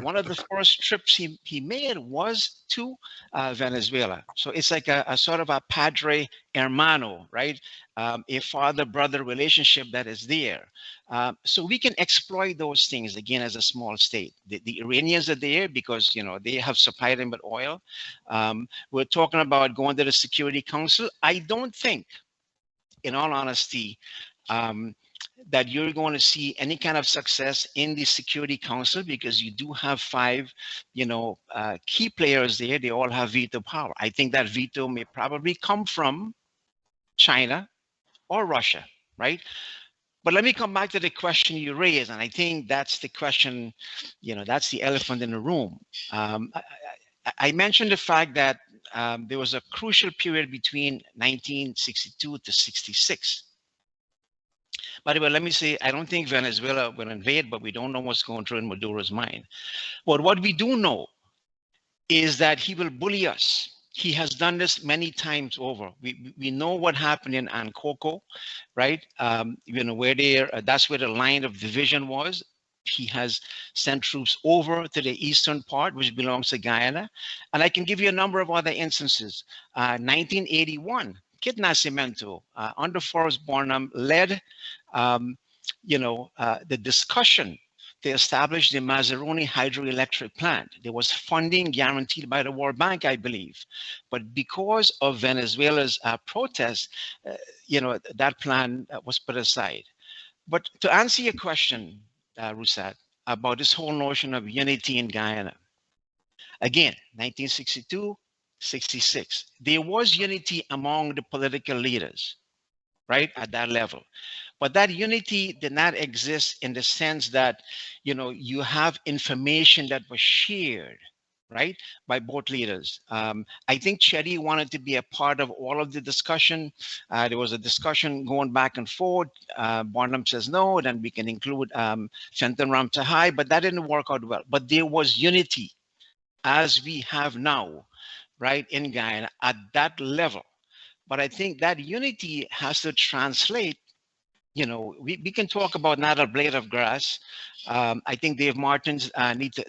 F: one of the first trips he made was to Venezuela. So it's like a sort of a padre hermano, right? A father-brother relationship that is there. So we can exploit those things, again, as a small state. The Iranians are there because, they have supplied them with oil. We're talking about going to the Security Council. I don't think, in all honesty, that you're going to see any kind of success in the Security Council, because you do have 5, key players there. They all have veto power. I think that veto may probably come from China or Russia, right? But let me come back to the question you raised, and I think that's the question, that's the elephant in the room. I mentioned the fact that there was a crucial period between 1962 to 66. By the way, let me say, I don't think Venezuela will invade, but we don't know what's going through in Maduro's mind. But what we do know is that he will bully us. He has done this many times over. We know what happened in Ankoko, right? Where that's where the line of division was. He has sent troops over to the eastern part, which belongs to Guyana. And I can give you a number of other instances. 1981, Kit Nascimento, under Forrest Barnum, led the discussion to establish the Mazaroni hydroelectric plant. There was funding guaranteed by the World Bank, I believe. But because of Venezuela's protests, that plan was put aside. But to answer your question, Rusad, about this whole notion of unity in Guyana, again, 1962, 66, there was unity among the political leaders, right, at that level. But that unity did not exist in the sense that, you have information that was shared, right, by both leaders. I think Chetty wanted to be a part of all of the discussion. There was a discussion going back and forth. Barnum says no, then we can include Fenton Ramtahai, but that didn't work out well. But there was unity, as we have now, right, in Guyana at that level. But I think that unity has to translate. We can talk about not a blade of grass. I think Dave Martins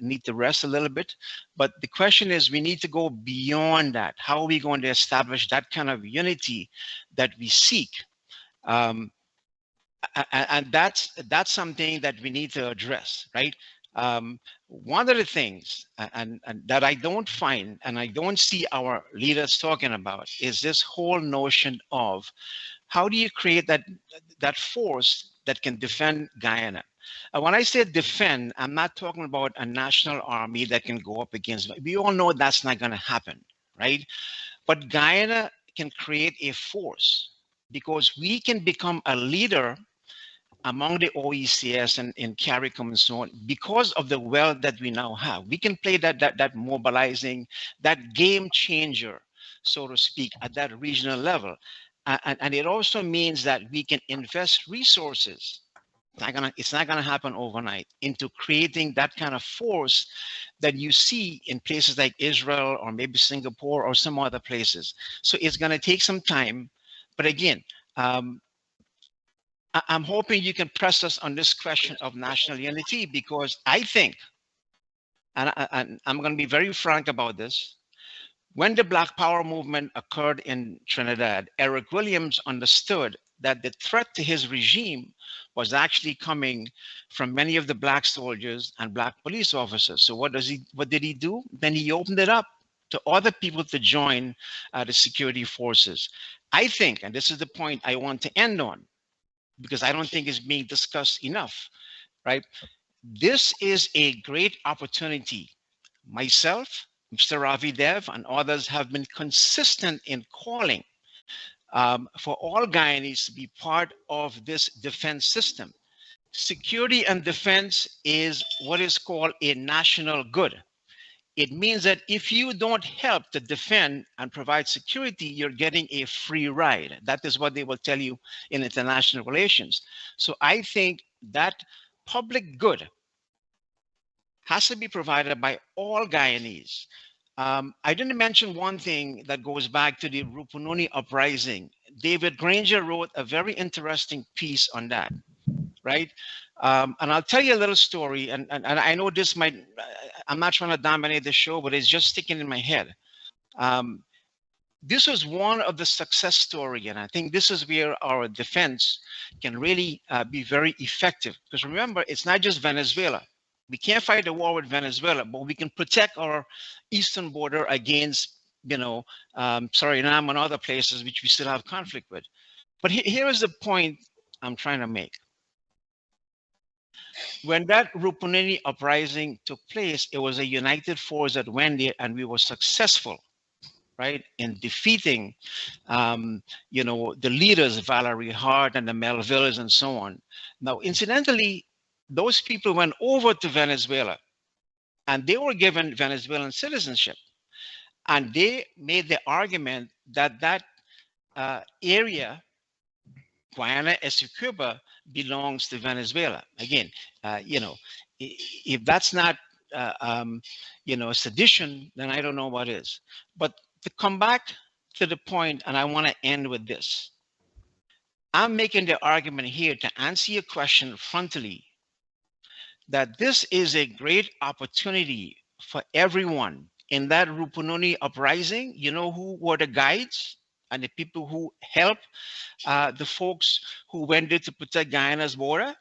F: need to rest a little bit. But the question is, we need to go beyond that. How are we going to establish that kind of unity that we seek? And that's something that we need to address, right? One of the things and that I don't find and I don't see our leaders talking about is this whole notion of how do you create that force that can defend Guyana? When I say defend, I'm not talking about a national army that can go up against. We all know that's not going to happen, right? But Guyana can create a force because we can become a leader among the OECS and in CARICOM and so on, because of the wealth that we now have. We can play that mobilizing, that game changer, so to speak, at that regional level. And it also means that we can invest resources. It's not gonna happen overnight into creating that kind of force that you see in places like Israel or maybe Singapore or some other places. So it's gonna take some time, but again, I'm hoping you can press us on this question of national unity, because I think, and I'm going to be very frank about this, when the Black Power movement occurred in Trinidad, Eric Williams understood that the threat to his regime was actually coming from many of the Black soldiers and Black police officers. So what did he do? Then he opened it up to other people to join the security forces. I think, and this is the point I want to end on, because I don't think it's being discussed enough, right? This is a great opportunity. Myself, Mr. Ravi Dev, and others have been consistent in calling for all Guyanese to be part of this defense system. Security and defense is what is called a national good. It means that if you don't help to defend and provide security, you're getting a free ride. That is what they will tell you in international relations. So I think that public good has to be provided by all Guyanese. I didn't mention one thing that goes back to the Rupununi uprising. David Granger wrote a very interesting piece on that, right? And I'll tell you a little story, and I know this might, I'm not trying to dominate the show, but it's just sticking in my head. This was one of the success story, and I think this is where our defense can really be very effective. Because remember, it's not just Venezuela. We can't fight the war with Venezuela, but we can protect our eastern border against, Suriname and other places which we still have conflict with. But here is the point I'm trying to make. When that Rupununi uprising took place, it was a united force that went there, and we were successful, right, in defeating, the leaders, Valerie Hart and the Melvilles and so on. Now, incidentally, those people went over to Venezuela, and they were given Venezuelan citizenship. And they made the argument that that area, Guyana, Essequibo, belongs to Venezuela. Again, if that's not, sedition, then I don't know what is. But to come back to the point, and I want to end with this. I'm making the argument here to answer your question frontally, that this is a great opportunity for everyone. In that Rupununi uprising, you know who were the guides and the people who helped the folks who went there to protect Guyana's border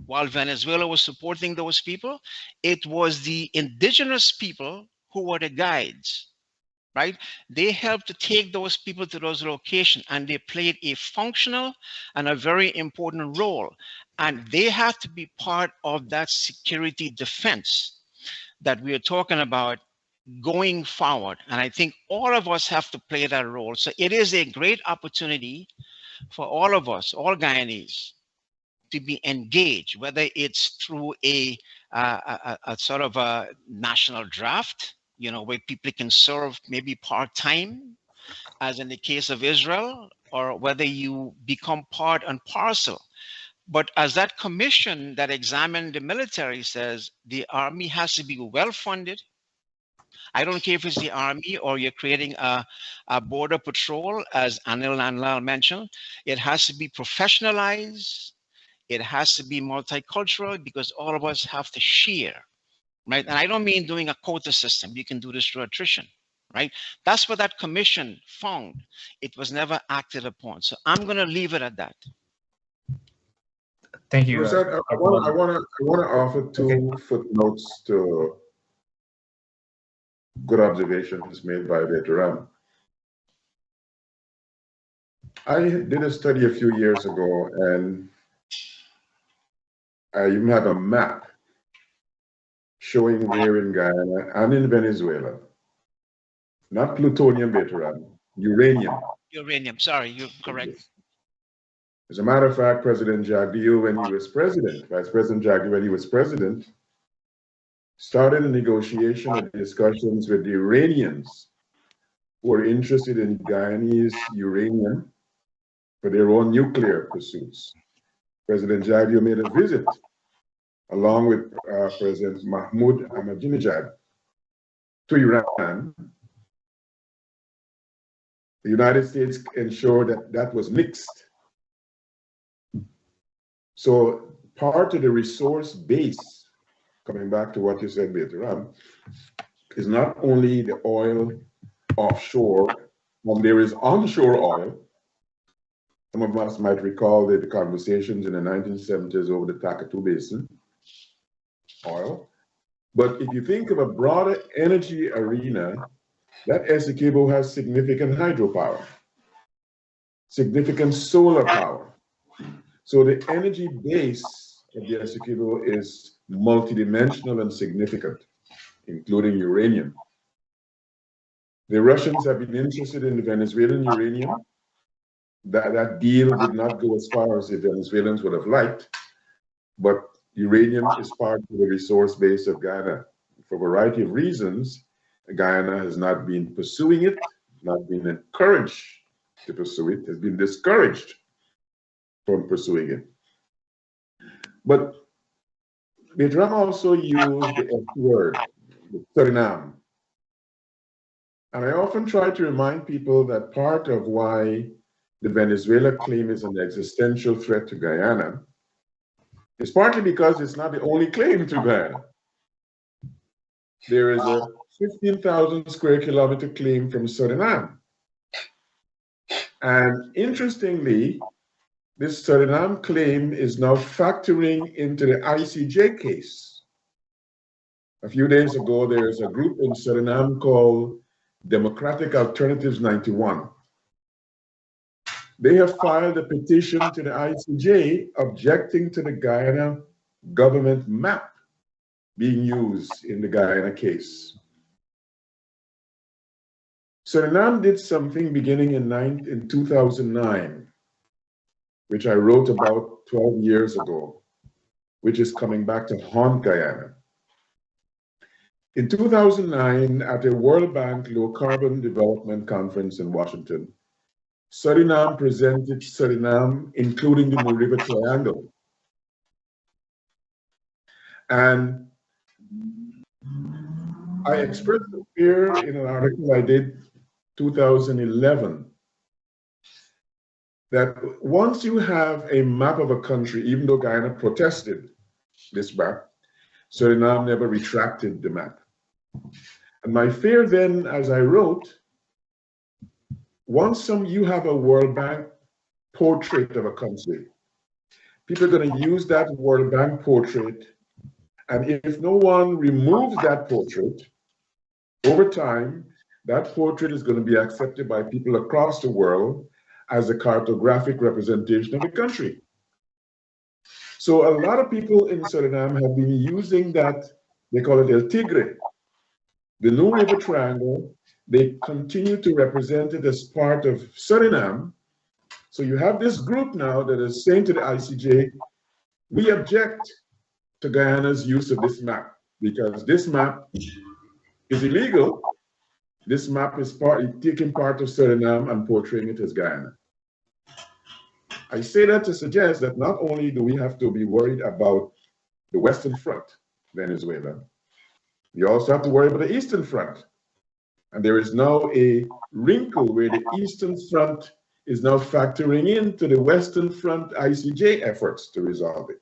F: while Venezuela was supporting those people? It was the indigenous people who were the guides, right? They helped to take those people to those locations, and they played a functional and a very important role. And they have to be part of that security defense that we are talking about going forward. And I think all of us have to play that role. So it is a great opportunity for all of us, all Guyanese, to be engaged, whether it's through a sort of a national draft, where people can serve maybe part-time, as in the case of Israel, or whether you become part and parcel. But as that commission that examined the military says, the army has to be well-funded. I don't care if it's the army or you're creating a border patrol, as Anil Nanlal mentioned. It has to be professionalized. It has to be multicultural, because all of us have to share, right? And I don't mean doing a quota system. You can do this through attrition, right? That's what that commission found. It was never acted upon. So I'm going to leave it at that.
C: Thank you.
D: I want to offer two footnotes to good observations made by Veteran. I did a study a few years ago, and I even have a map showing where in Guyana and in Venezuela, not plutonium, Veteran, uranium.
F: Uranium, sorry, you're correct.
D: As a matter of fact, President Jagdeo, when he was president, Vice President Jagdeo, when he was president, started a negotiation and discussions with the Iranians who were interested in Guyanese uranium for their own nuclear pursuits. President Jadio made a visit along with President Mahmoud Ahmadinejad to Iran. The United States ensured that that was mixed. So part of the resource base, coming back to what you said, Bertrand, is not only the oil offshore, there is onshore oil. Some of us might recall the conversations in the 1970s over the Takatu Basin oil. But if you think of a broader energy arena, that Essequibo has significant hydropower, significant solar power. So the energy base of the Essequibo is multidimensional and significant, including uranium. The Russians have been interested in the Venezuelan uranium. That deal did not go as far as the Venezuelans would have liked, but uranium is part of the resource base of Guyana. For a variety of reasons, Guyana has not been pursuing it, not been encouraged to pursue it, has been discouraged from pursuing it. But Bertrand also used the F word, the Suriname. And I often try to remind people that part of why the Venezuela claim is an existential threat to Guyana is partly because it's not the only claim to Guyana. There is a 15,000 square kilometer claim from Suriname. And interestingly, this Suriname claim is now factoring into the ICJ case. A few days ago, there's a group in Suriname called Democratic Alternatives 91. They have filed a petition to the ICJ objecting to the Guyana government map being used in the Guyana case. Suriname did something beginning in 2009, which I wrote about 12 years ago, which is coming back to haunt Guyana. In 2009, at a World Bank Low Carbon Development Conference in Washington, Suriname presented Suriname, including the New River Triangle. And I expressed the fear in an article I did 2011 that once you have a map of a country, even though Guyana protested this map, Suriname never retracted the map. And my fear then, as I wrote, once you have a World Bank portrait of a country, people are going to use that World Bank portrait, and if no one removes that portrait, over time, that portrait is going to be accepted by people across the world as a cartographic representation of the country. So a lot of people in Suriname have been using that, they call it El Tigre, the New River Triangle. They continue to represent it as part of Suriname. So you have this group now that is saying to the ICJ, we object to Guyana's use of this map because this map is illegal. This map is taking part of Suriname and portraying it as Guyana. I say that to suggest that not only do we have to be worried about the Western Front, Venezuela, we also have to worry about the Eastern Front. And there is now a wrinkle where the Eastern Front is now factoring into the Western Front ICJ efforts to resolve it.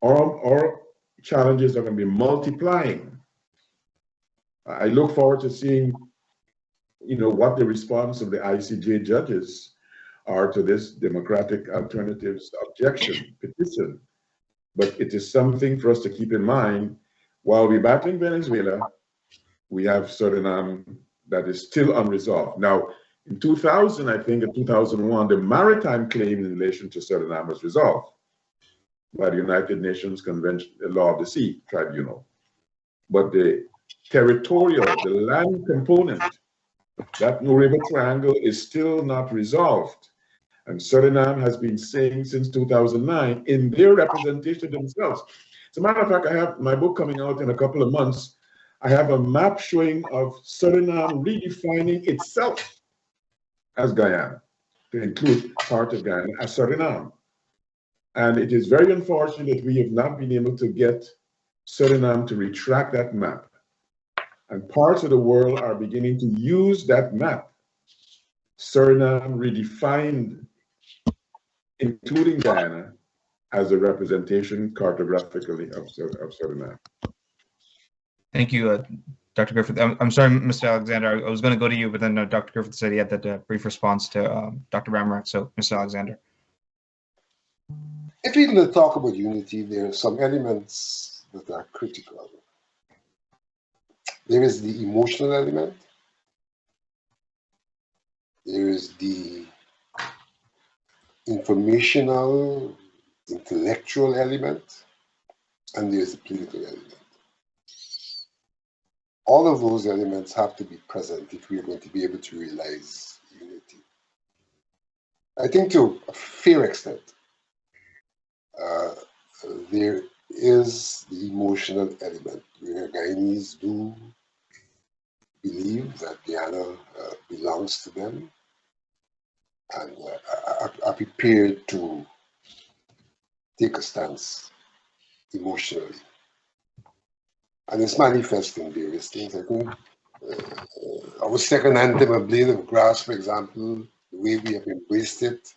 D: Our challenges are going to be multiplying. I look forward to seeing, what the response of the ICJ judges are to this Democratic Alternatives objection petition. But it is something for us to keep in mind. While we're battling Venezuela, we have Suriname that is still unresolved. Now, in 2000, I think, in 2001, the maritime claim in relation to Suriname was resolved by the United Nations Convention, the Law of the Sea Tribunal. But the territorial, the land component, that New River Triangle is still not resolved. And Suriname has been saying since 2009 in their representation themselves. As a matter of fact, I have my book coming out in a couple of months. I have a map showing of Suriname redefining itself as Guyana. to include part of Guyana as Suriname. And it is very unfortunate that we have not been able to get Suriname to retract that map. And parts of the world are beginning to use that map. Suriname redefined, including Guyana, as a representation cartographically of Suriname.
C: Thank you, Dr. Griffith. I'm sorry, Mr. Alexander. I was going to go to you, but then Dr. Griffith said he had that brief response to Dr. Ramrak. So, Mr. Alexander.
E: If we're going to talk about unity, there are some elements that are critical. There is the emotional element. There is the informational, intellectual element, and there's the political element. All of those elements have to be present if we are going to be able to realize unity. I think to a fair extent, there is the emotional element where Guyanese do believe that Guyana belongs to them and are prepared to take a stance emotionally. And it's manifest in various things. I think our second anthem, A Blade of Grass, for example, the way we have embraced it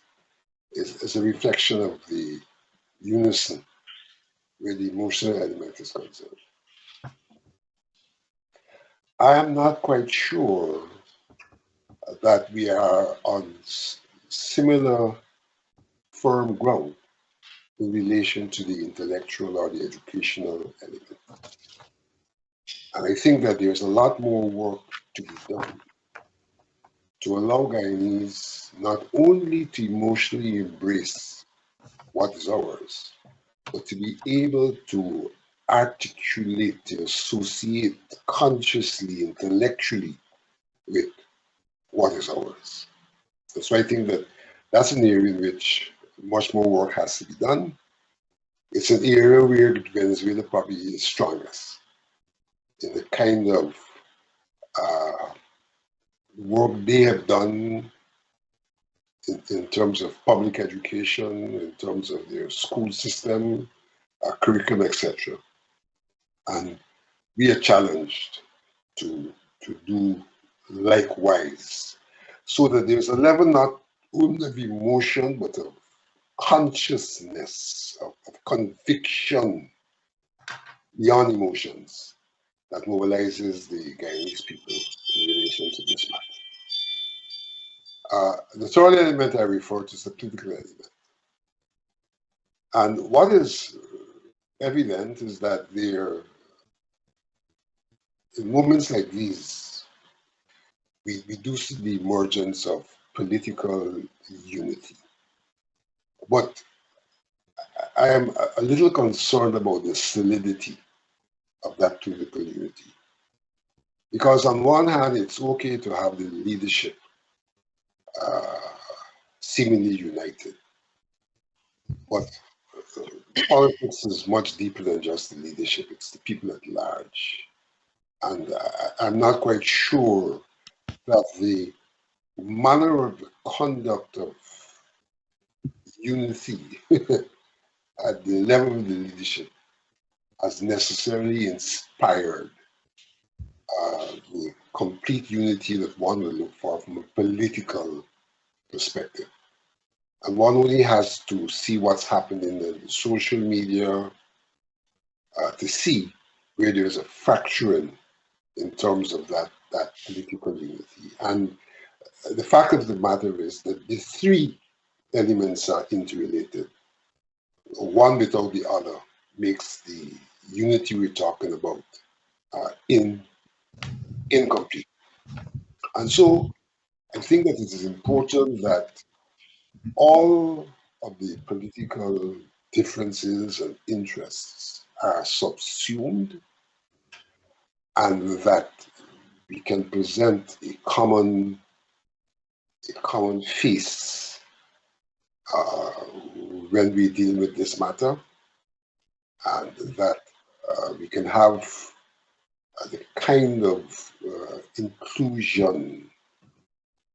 E: is a reflection of the unison where the emotional element is concerned. I am not quite sure that we are on similar firm ground in relation to the intellectual or the educational element. And I think that there's a lot more work to be done to allow Guyanese not only to emotionally embrace what is ours, but to be able to articulate, to associate consciously, intellectually with what is ours. And so I think that that's an area in which much more work has to be done. It's an area where Venezuela probably is strongest in the kind of work they have done in terms of public education, in terms of their school system, curriculum, etc. And we are challenged to do likewise, so that there's a level not only of emotion, but of consciousness, of conviction beyond emotions that mobilizes the Guyanese people in relation to this matter. The third element I refer to is the political element. And what is evident is that there, in moments like these, we do see the emergence of political unity. But I am a little concerned about the solidity of that political unity. Because on one hand, it's okay to have the leadership seemingly united. But politics is much deeper than just the leadership, it's the people at large. And I'm not quite sure that the manner of the conduct of unity at the level of the leadership has necessarily inspired the complete unity that one would look for from a political perspective. And one only has to see what's happening in social media to see where there's a fracturing in terms of that political unity. And the fact of the matter is that the three elements are interrelated. One without the other makes the unity we're talking about incomplete. And so I think that it is important that all of the political differences and interests are subsumed, and that we can present a common face when we deal with this matter, and that we can have the kind of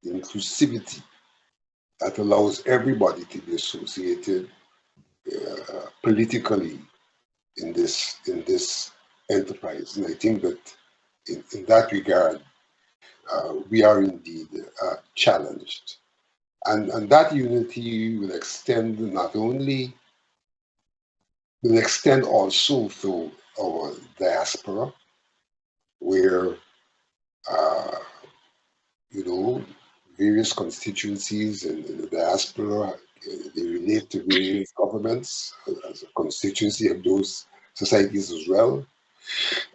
E: inclusivity that allows everybody to be associated politically in this enterprise. And I think that in that regard, we are indeed challenged. And that unity will extend not only, will extend also to our diaspora, where, you know, various constituencies in the diaspora, they relate to various governments as a constituency of those societies as well,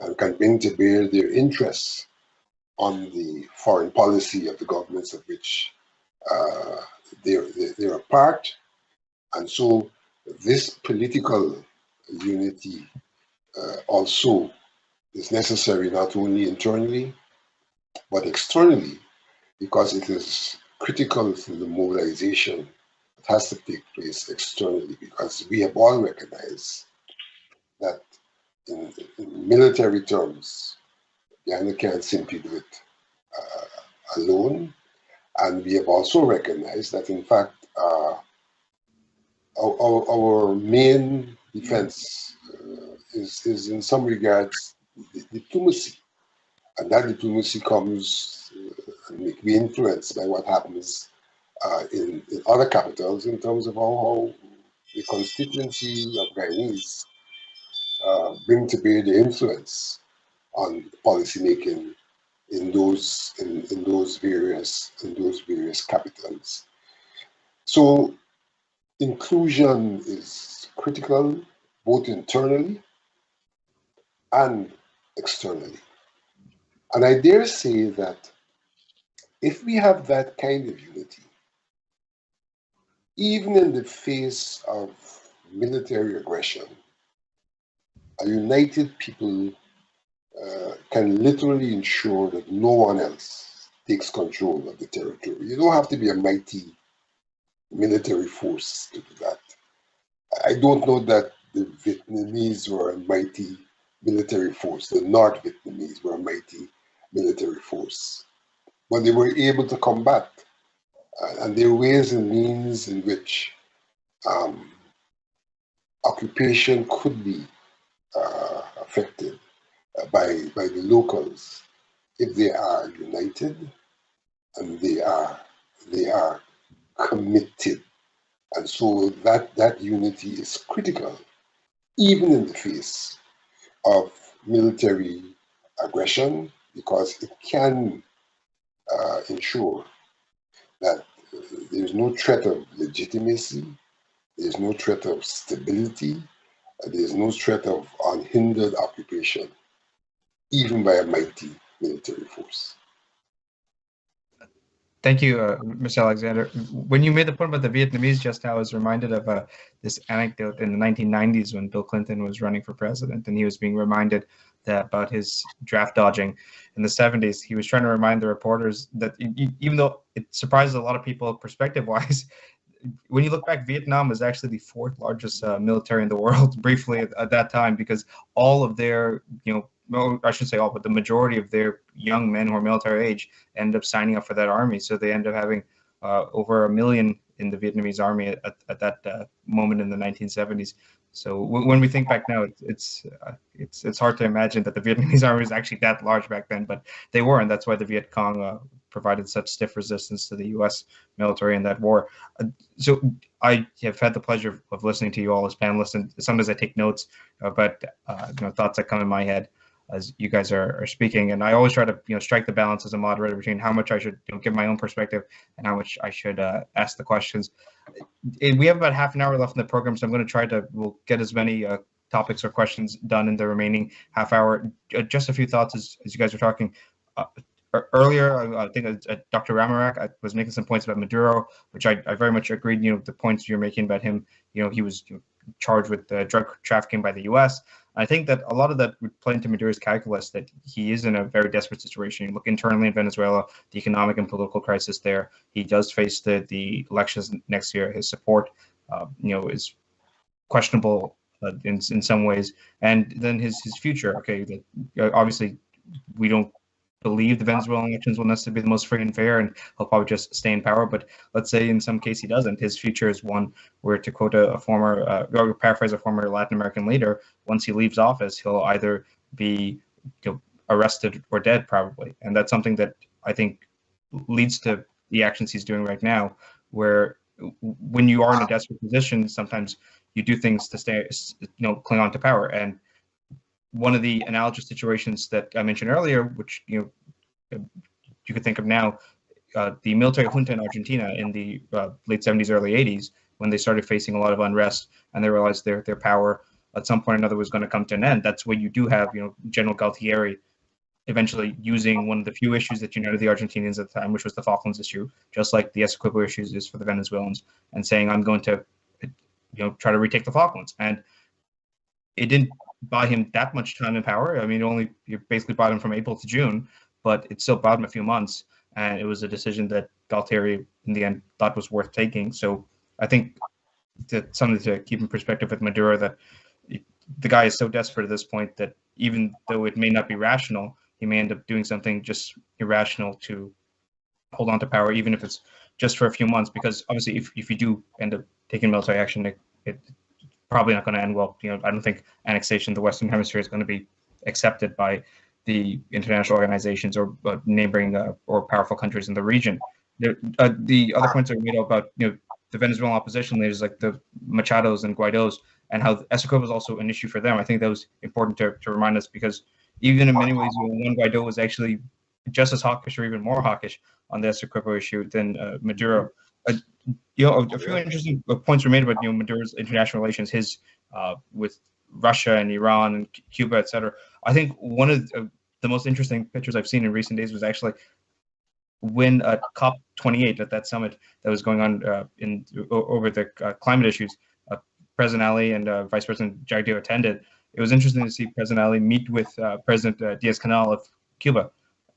E: and can bring to bear their interests on the foreign policy of the governments of which they're a part. And so this political unity also is necessary not only internally, but externally, because it is critical to the mobilization that has to take place externally, because we have all recognized that in military terms, Guyana can't simply do it alone. And we have also recognized that, in fact, our main defense is in some regards diplomacy. And that diplomacy comes and may be influenced by what happens in other capitals in terms of how the constituency of Guyanese bring to bear the influence on policymaking in those various capitals. So inclusion is critical both internally and externally. And I dare say that if we have that kind of unity, even in the face of military aggression, a united people can literally ensure that no one else takes control of the territory. You don't have to be a mighty military force to do that. I don't know that the Vietnamese were a mighty military force. The North Vietnamese were a mighty military force. But they were able to combat. And there are ways and means in which occupation could be affected by the locals if they are united and they are committed. And so that unity is critical, even in the face of military aggression, because it can ensure that there's no threat of legitimacy, there's no threat of stability, there's no threat of unhindered occupation, even by a mighty military force.
C: Thank you, Mr. Alexander. When you made the point about the Vietnamese just now, I was reminded of this anecdote in the 1990s when Bill Clinton was running for president, and he was being reminded about his draft dodging in the 70s. He was trying to remind the reporters that even though it surprises a lot of people perspective-wise, when you look back, Vietnam was actually the fourth largest military in the world briefly at that time, because all of their, well, I shouldn't say all, but the majority of their young men who are military age end up signing up for that army. So they end up having over 1 million in the Vietnamese army at that moment in the 1970s. So when we think back now, it's hard to imagine that the Vietnamese army was actually that large back then, but they were, and that's why the Viet Cong provided such stiff resistance to the U.S. military in that war. So I have had the pleasure of listening to you all as panelists, and sometimes I take notes about thoughts that come in my head as you guys are speaking, and I always try to strike the balance as a moderator between how much I should give my own perspective and how much I should ask the questions. We have about half an hour left in the program, so I'm going to try to we'll get as many topics or questions done in the remaining half hour. Just a few thoughts as you guys were talking. Earlier, I think Dr. Ramarak was making some points about Maduro, which I very much agreed. The points you're making about him, he was charged with drug trafficking by the U.S. I think that a lot of that would play into Maduro's calculus, that he is in a very desperate situation. You look internally in Venezuela, the economic and political crisis there. He does face the elections next year. His support, is questionable in some ways, and then his future. Okay, obviously we don't believe the Venezuelan elections will necessarily be the most free and fair, and he'll probably just stay in power. But let's say in some case he doesn't. His future is one where, to quote a former, or paraphrase a former Latin American leader, once he leaves office, he'll either be arrested or dead, probably. And that's something that I think leads to the actions he's doing right now, where when you are in a desperate position, sometimes you do things to stay, cling on to power. And one of the analogous situations that I mentioned earlier, which you could think of now, the military junta in Argentina in the late 70s, early 80s, when they started facing a lot of unrest and they realized their power at some point or another was going to come to an end. That's where you do have, General Galtieri eventually using one of the few issues that united the Argentinians at the time, which was the Falklands issue, just like the Essequibo issues is for the Venezuelans, and saying, I'm going to, try to retake the Falklands. And it didn't buy him that much time in power. I mean, you basically bought him from April to June, but it still bought him a few months. And it was a decision that Galtieri, in the end, thought was worth taking. So I think that something to keep in perspective with Maduro, that the guy is so desperate at this point that even though it may not be rational, he may end up doing something just irrational to hold on to power, even if it's just for a few months. Because obviously, if you do end up taking military action, it's probably not going to end well. I don't think annexation of the Western Hemisphere is going to be accepted by the international organizations or neighboring or powerful countries in the region. The other points are made about the Venezuelan opposition leaders like the Machados and Guaidos, and how Essequibo was also an issue for them. I think that was important to remind us, because even in many ways, one Guaido was actually just as hawkish or even more hawkish on the Essequibo issue than Maduro. A few interesting points were made about Maduro's international relations, his with Russia and Iran and Cuba, etc. I think one of the most interesting pictures I've seen in recent days was actually when at COP28, at that summit that was going on over the climate issues, President Ali and Vice President Jagdeo attended. It was interesting to see President Ali meet with President Diaz-Canel of Cuba,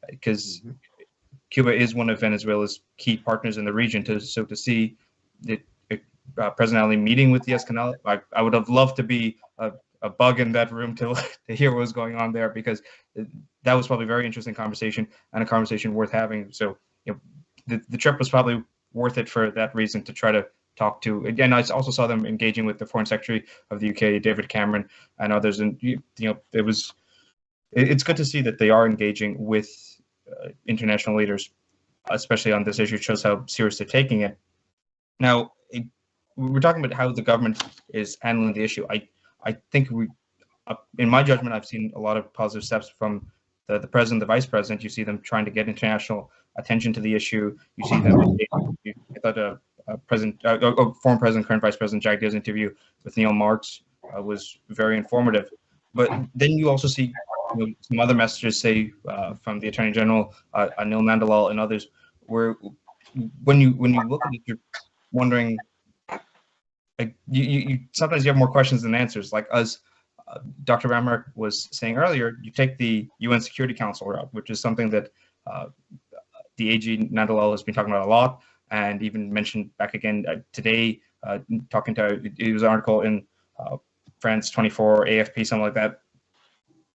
C: because Cuba is one of Venezuela's key partners in the region. So to see the President Ali meeting with Diaz-Canel, I would have loved to be a bug in that room to hear what was going on there, because that was probably a very interesting conversation and a conversation worth having. So the trip was probably worth it for that reason, to try to talk to. Again, I also saw them engaging with the Foreign Secretary of the UK, David Cameron, and others. And it's good to see that they are engaging with international leaders, especially on this issue. It shows how serious they're taking it. Now, we're talking about how the government is handling the issue. I think in my judgment, I've seen a lot of positive steps from the president, the vice president. You see them trying to get international attention to the issue. You see them. I thought former president, current vice president Jagdeo's interview with Neil Marks was very informative. But then you also see some other messages, say from the Attorney General, Anil Nandalal, and others, where when you look at it, you're wondering. You sometimes you have more questions than answers. Like, as Dr. Ramrick was saying earlier, you take the UN Security Council route, which is something that the AG Nandalal has been talking about a lot, and even mentioned back again today, talking to, it was an article in France 24, AFP, something like that,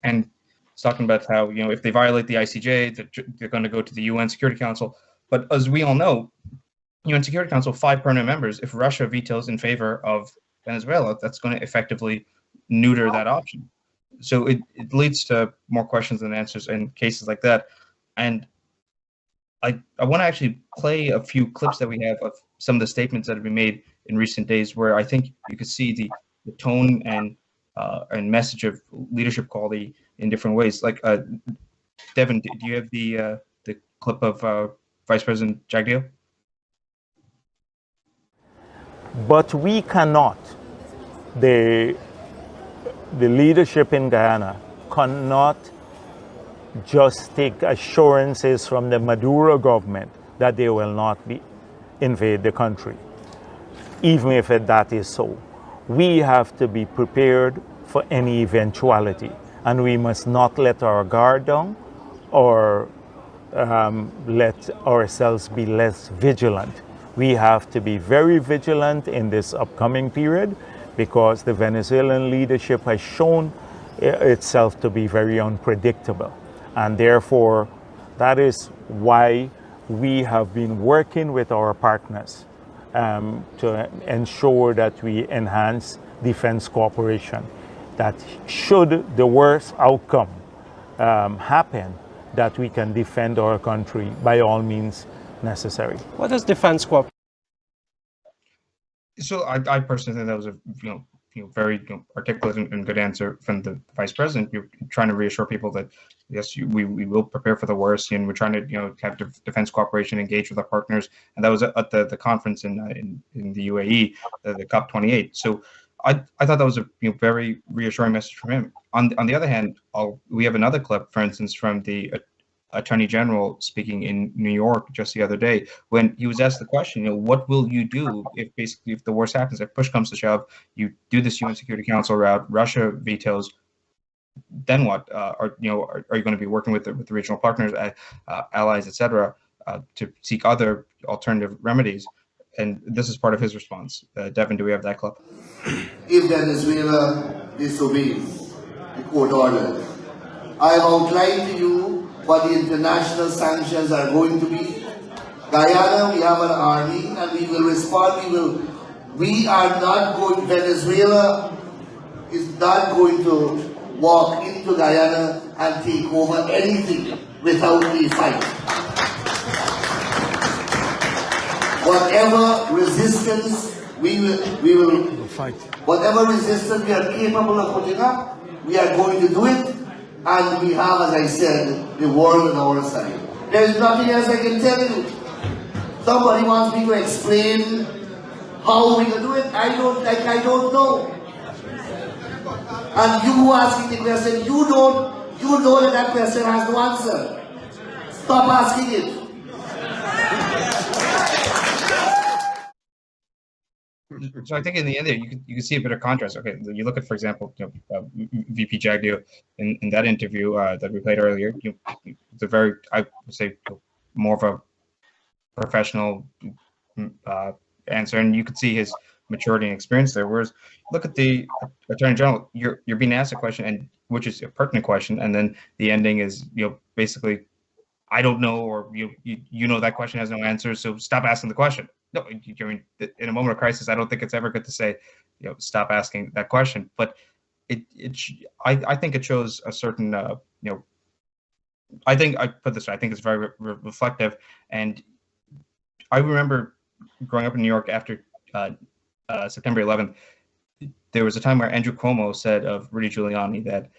C: and it's talking about how if they violate the ICJ, they're going to go to the UN Security Council. But as we all know, UN Security Council, 5 permanent members. If Russia vetoes in favor of Venezuela, that's going to effectively neuter that option. So it leads to more questions than answers in cases like that. And I want to actually play a few clips that we have of some of the statements that have been made in recent days, where I think you could see the tone and message of leadership quality in different ways. Like, Devin, do you have the clip of Vice President Jagdeo?
G: But we cannot, the leadership in Guyana cannot just take assurances from the Maduro government that they will not invade the country, even if that is so. We have to be prepared for any eventuality, and we must not let our guard down or let ourselves be less vigilant. We have to be very vigilant in this upcoming period, because the Venezuelan leadership has shown itself to be very unpredictable. And therefore, That is why we have been working with our partners to ensure that we enhance defense cooperation. That should the worst outcome happen, that we can defend our country by all means necessary.
H: What does defense cooperation?
C: So I personally think that was a very articulate and good answer from the vice president. You're trying to reassure people that yes, we will prepare for the worst, and we're trying to have defense cooperation, engage with our partners, and that was at the conference in the UAE, the COP28. So I thought that was a very reassuring message from him. On the other hand, we have another clip, for instance, from the Attorney General speaking in New York just the other day, when he was asked the question, what will you do if the worst happens, if push comes to shove, you do this UN Security Council route, Russia vetoes, then what? Are you going to be working with the regional partners, allies, etc., to seek other alternative remedies? And this is part of his response. Devin, do we have that clip?
I: If Venezuela disobeys the court orders, I have outlined to you what the international sanctions are going to be. Guyana, we have an army and we will respond. We are not going, Venezuela is not going to walk into Guyana and take over anything without a fight. Whatever resistance we will fight. Whatever resistance we are capable of putting up, we are going to do it. And we have, as I said, the world on our side. There is nothing else I can tell you. Somebody wants me to explain how we can do it. I don't know. And you asking the question, you know that question has no answer. Stop asking it.
C: So I think in the end there, you can see a bit of contrast. Okay, you look at, for example, VP Jagdeo in that interview that we played earlier. It's a very, I would say, more of a professional answer, and you could see his maturity and experience there. Whereas, look at the Attorney General. You're being asked a question, and which is a pertinent question, and then the ending is basically, I don't know, or you know that question has no answer, so stop asking the question. No, I mean, in a moment of crisis, I don't think it's ever good to say, stop asking that question. But I think it shows a certain, I think I put this way, I think it's very reflective. And I remember growing up in New York after September 11th, there was a time where Andrew Cuomo said of Rudy Giuliani that,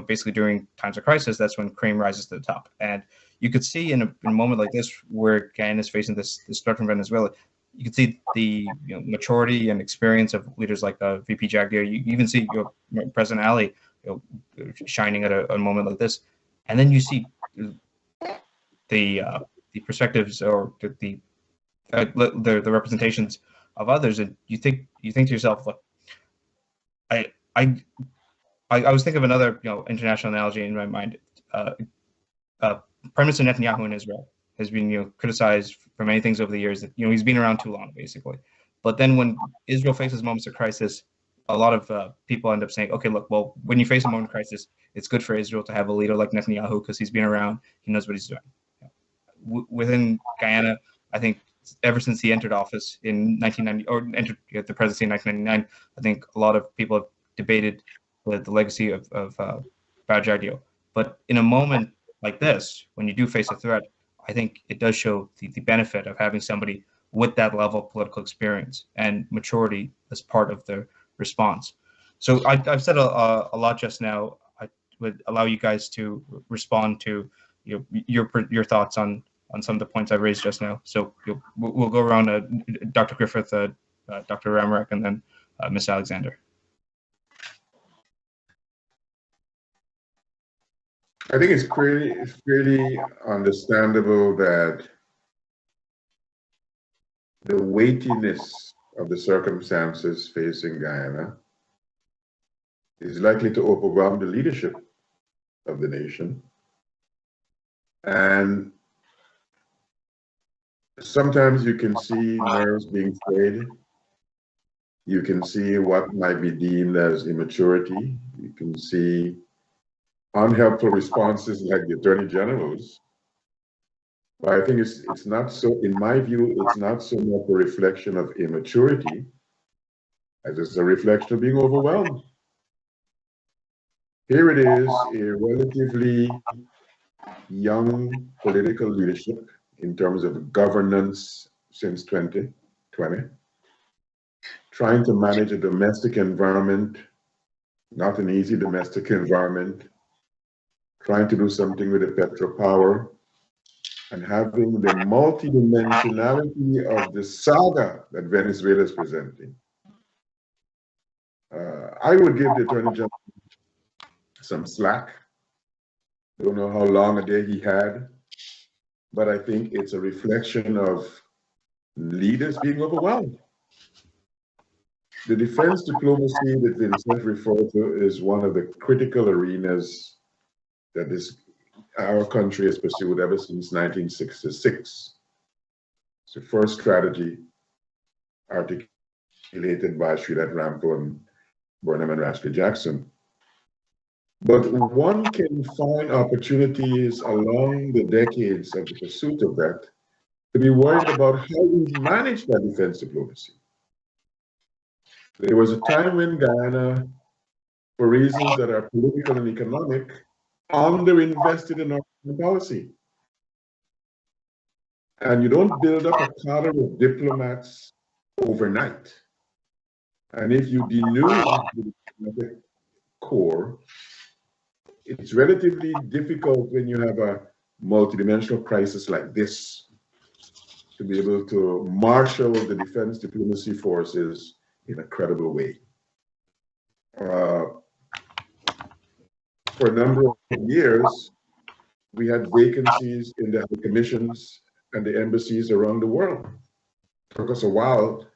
C: basically during times of crisis, that's when cream rises to the top. And you could see in a moment like this, where Guyana is facing this threat from Venezuela, you could see the maturity and experience of leaders like VP Jagdeo. You even see President Ali shining at a moment like this. And then you see the perspectives or the representations of others, and you think to yourself, look, I was thinking of another international analogy in my mind. Prime Minister Netanyahu in Israel has been criticized for many things over the years. That he's been around too long, basically. But then when Israel faces moments of crisis, a lot of people end up saying, okay, look, well, when you face a moment of crisis, it's good for Israel to have a leader like Netanyahu because he's been around, he knows what he's doing. Within Guyana, I think ever since he entered office in 1990, or entered the presidency in 1999, I think a lot of people have debated the legacy of Bao Jagdeo. But in a moment like this, when you do face a threat, I think it does show the benefit of having somebody with that level of political experience and maturity as part of the response. So I've said a lot just now. I would allow you guys to respond to your thoughts on some of the points I raised just now. So we'll go around Dr. Griffith, Dr. Ramarak, and then Ms. Alexander.
D: I think it's pretty understandable that the weightiness of the circumstances facing Guyana is likely to overwhelm the leadership of the nation. And sometimes you can see nerves being frayed. You can see what might be deemed as immaturity. You can see unhelpful responses like the Attorney General's But I think it's not so, in my view, it's not so much a reflection of immaturity as it's a reflection of being overwhelmed. Here it is, a relatively young political leadership in terms of governance since 2020, trying to manage a domestic environment, not an easy domestic environment, trying to do something with the petropower, and having the multidimensionality of the saga that Venezuela is presenting. I would give the Attorney General some slack. Don't know how long a day he had, but I think it's a reflection of leaders being overwhelmed. The defense diplomacy that Vincent referred to is one of the critical arenas that our country has pursued ever since 1966. It's the first strategy articulated by Srinath Rampo and Burnham and Rascal Jackson. But one can find opportunities along the decades of the pursuit of that to be worried about how we manage that defense diplomacy. There was a time when Guyana, for reasons that are political and economic, underinvested in our foreign policy. And you don't build up a cadre of diplomats overnight. And if you denude the diplomatic core, it's relatively difficult when you have a multidimensional crisis like this to be able to marshal the defense diplomacy forces in a credible way. For a number of years, we had vacancies in the high commissions and the embassies around the world. It took us a while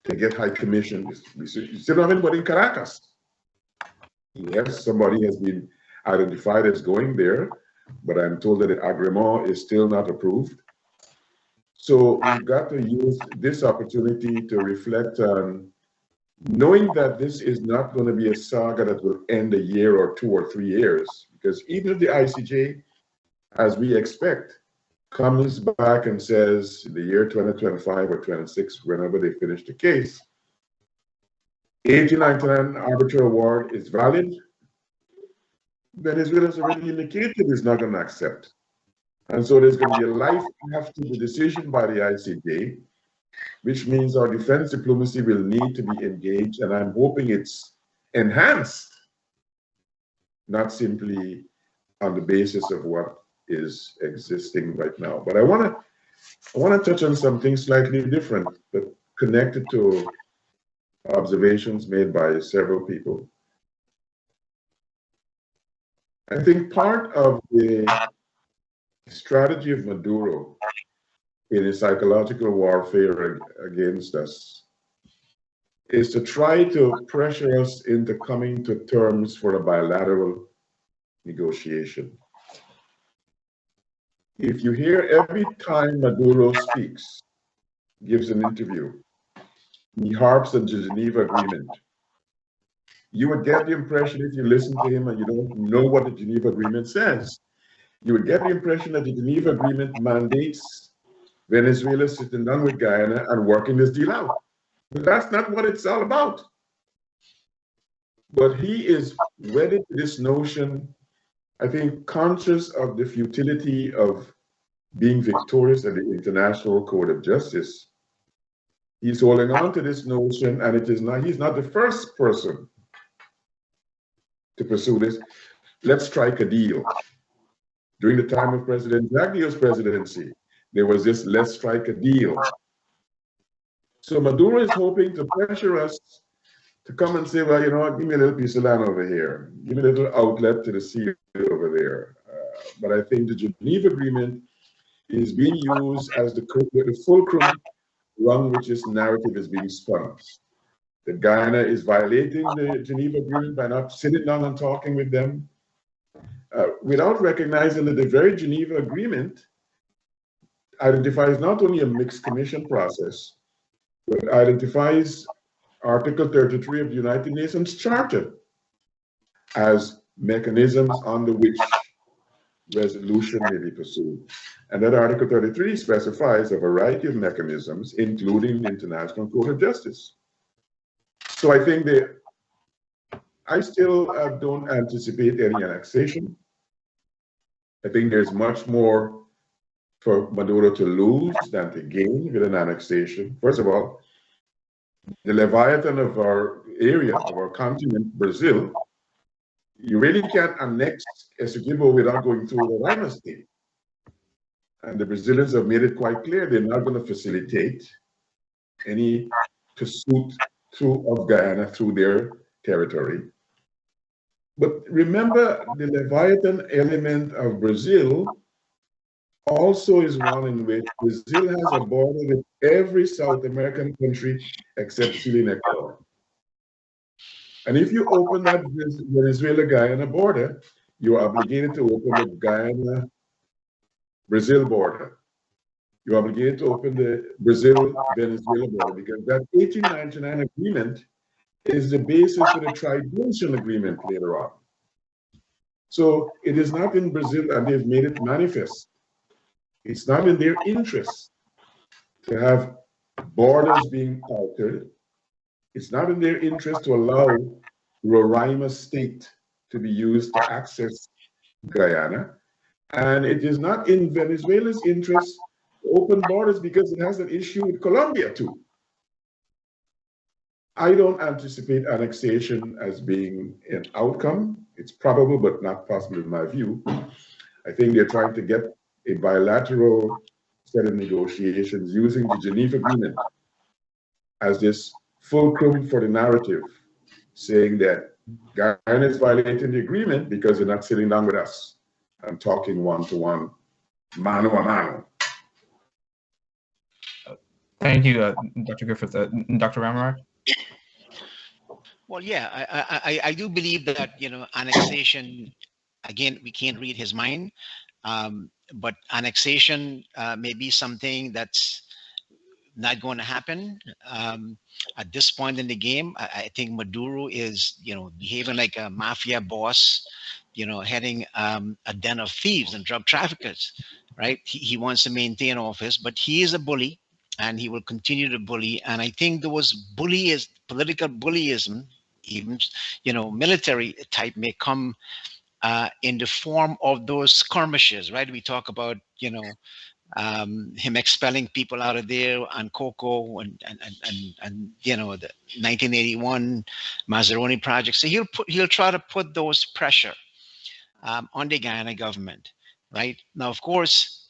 D: to get high commissions. We still don't have anybody in Caracas. Yes, somebody has been identified as going there, but I'm told that the agreement is still not approved. So we've got to use this opportunity to reflect on knowing that this is not going to be a saga that will end a year or 2 or 3 years, because even if the ICJ, as we expect, comes back and says in the year 2025 or 26, whenever they finish the case, 1899 arbitral award is valid, Venezuela has already indicated it's not going to accept. And so there's going to be a life after the decision by the ICJ, which means our defense diplomacy will need to be engaged, and I'm hoping it's enhanced, not simply on the basis of what is existing right now. But I want to touch on something slightly different, but connected to observations made by several people. I think part of the strategy of Maduro in his psychological warfare against us is to try to pressure us into coming to terms for a bilateral negotiation. If you hear every time Maduro speaks, gives an interview, he harps on the Geneva Agreement, you would get the impression, if you listen to him and you don't know what the Geneva Agreement says, you would get the impression that the Geneva Agreement mandates Venezuela sitting down with Guyana and working this deal out. But that's not what it's all about. But he is wedded to this notion, I think, conscious of the futility of being victorious at the International Court of Justice. He's holding on to this notion, and he's not the first person to pursue this. Let's strike a deal. During the time of President Zaguio's presidency, there was this let's strike a deal. So Maduro is hoping to pressure us to come and say, well, you know what, give me a little piece of land over here. Give me a little outlet to the sea over there. But I think the Geneva Agreement is being used as the fulcrum around which this narrative is being spun. That Guyana is violating the Geneva Agreement by not sitting down and talking with them, without recognizing that the very Geneva Agreement identifies not only a mixed commission process, but identifies Article 33 of the United Nations Charter as mechanisms under which resolution may be pursued. And then Article 33 specifies a variety of mechanisms, including the International Court of Justice. So I think that I still don't anticipate any annexation. I think there's much more for Maduro to lose than to gain with an annexation. First of all, the Leviathan of our area, of our continent, Brazil, you really can't annex Essequibo without going through the Roraima state. And the Brazilians have made it quite clear they're not going to facilitate any pursuit of Guyana through their territory. But remember, the Leviathan element of Brazil also is one in which Brazil has a border with every South American country except Chile and Ecuador. And if you open that Venezuela-Guyana border, you're obligated to open the Guyana-Brazil border. You're obligated to open the Brazil-Venezuela border because that 1899 agreement is the basis for the tri-nation agreement later on. So it is not in Brazil, and they've made it manifest. It's not in their interest to have borders being altered. It's not in their interest to allow Roraima state to be used to access Guyana. And it is not in Venezuela's interest to open borders because it has an issue with Colombia too. I don't anticipate annexation as being an outcome. It's probable, but not possible in my view. I think they're trying to get a bilateral set of negotiations using the Geneva Agreement as this fulcrum for the narrative, saying that Guyana is violating the agreement because they're not sitting down with us and talking one-to-one, mano a mano.
C: Thank you, Dr. Griffith. Dr. Ramarak?
F: Well, yeah, I do believe that, annexation, again, we can't read his mind, but annexation may be something that's not going to happen at this point in the game. I think Maduro is, behaving like a mafia boss, heading a den of thieves and drug traffickers, right? He wants to maintain office, but he is a bully, and he will continue to bully. And I think there was political bullyism, even, military type may come in the form of those skirmishes, right? We talk about, him expelling people out of there on Coco and the 1981 Mazzaroni project. So he'll try to put those pressure on the Guyana government, right? Now, of course,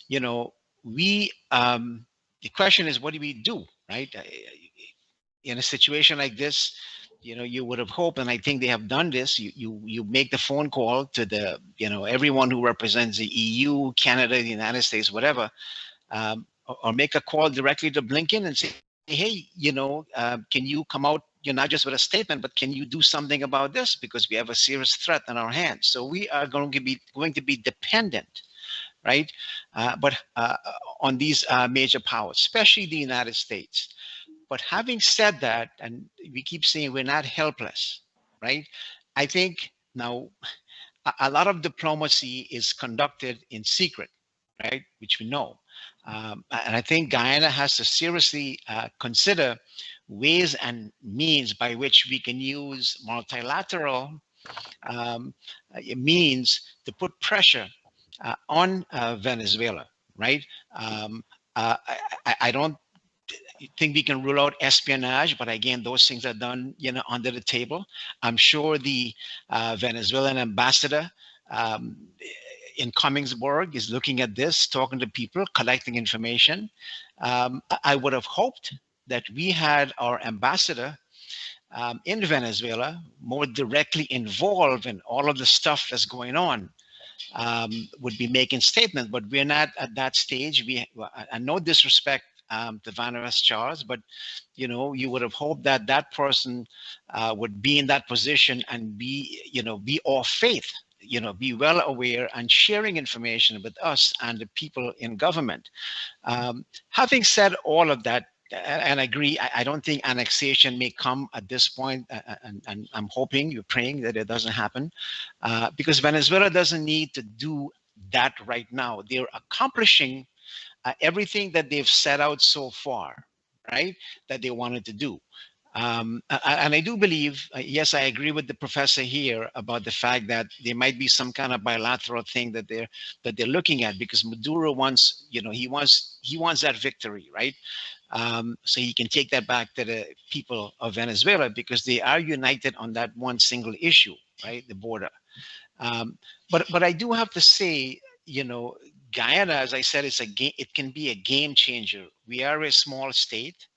F: we the question is, what do we do, right? In a situation like this, you would have hoped, and I think they have done this. You make the phone call to the, everyone who represents the EU, Canada, the United States, whatever, or make a call directly to Blinken and say, hey, can you come out, not just with a statement, but can you do something about this? Because we have a serious threat on our hands. So we are going to be dependent, right? But on these major powers, especially the United States. But having said that, and we keep saying we're not helpless, right? I think now a lot of diplomacy is conducted in secret, right? Which we know. And I think Guyana has to seriously consider ways and means by which we can use multilateral means to put pressure on Venezuela, right? I don't think we can rule out espionage, but again, those things are done, under the table. I'm sure the Venezuelan ambassador in Commingsburg is looking at this, talking to people, collecting information. I would have hoped that we had our ambassador in Venezuela more directly involved in all of the stuff that's going on. Would be making statements, but we're not at that stage. And no disrespect to Vanneras Charles, but you would have hoped that that person would be in that position and be of faith, be well aware and sharing information with us and the people in government. Having said all of that, and I agree, I don't think annexation may come at this point, and I'm hoping, you're praying that it doesn't happen, because Venezuela doesn't need to do that right now. They're accomplishing everything that they've set out so far, right, that they wanted to do. And I do believe, yes, I agree with the professor here about the fact that there might be some kind of bilateral thing that they're looking at, because Maduro wants, he wants that victory, right? So he can take that back to the people of Venezuela, because they are united on that one single issue, right, the border. But I do have to say, Guyana, as I said, it can be a game changer. We are a small state.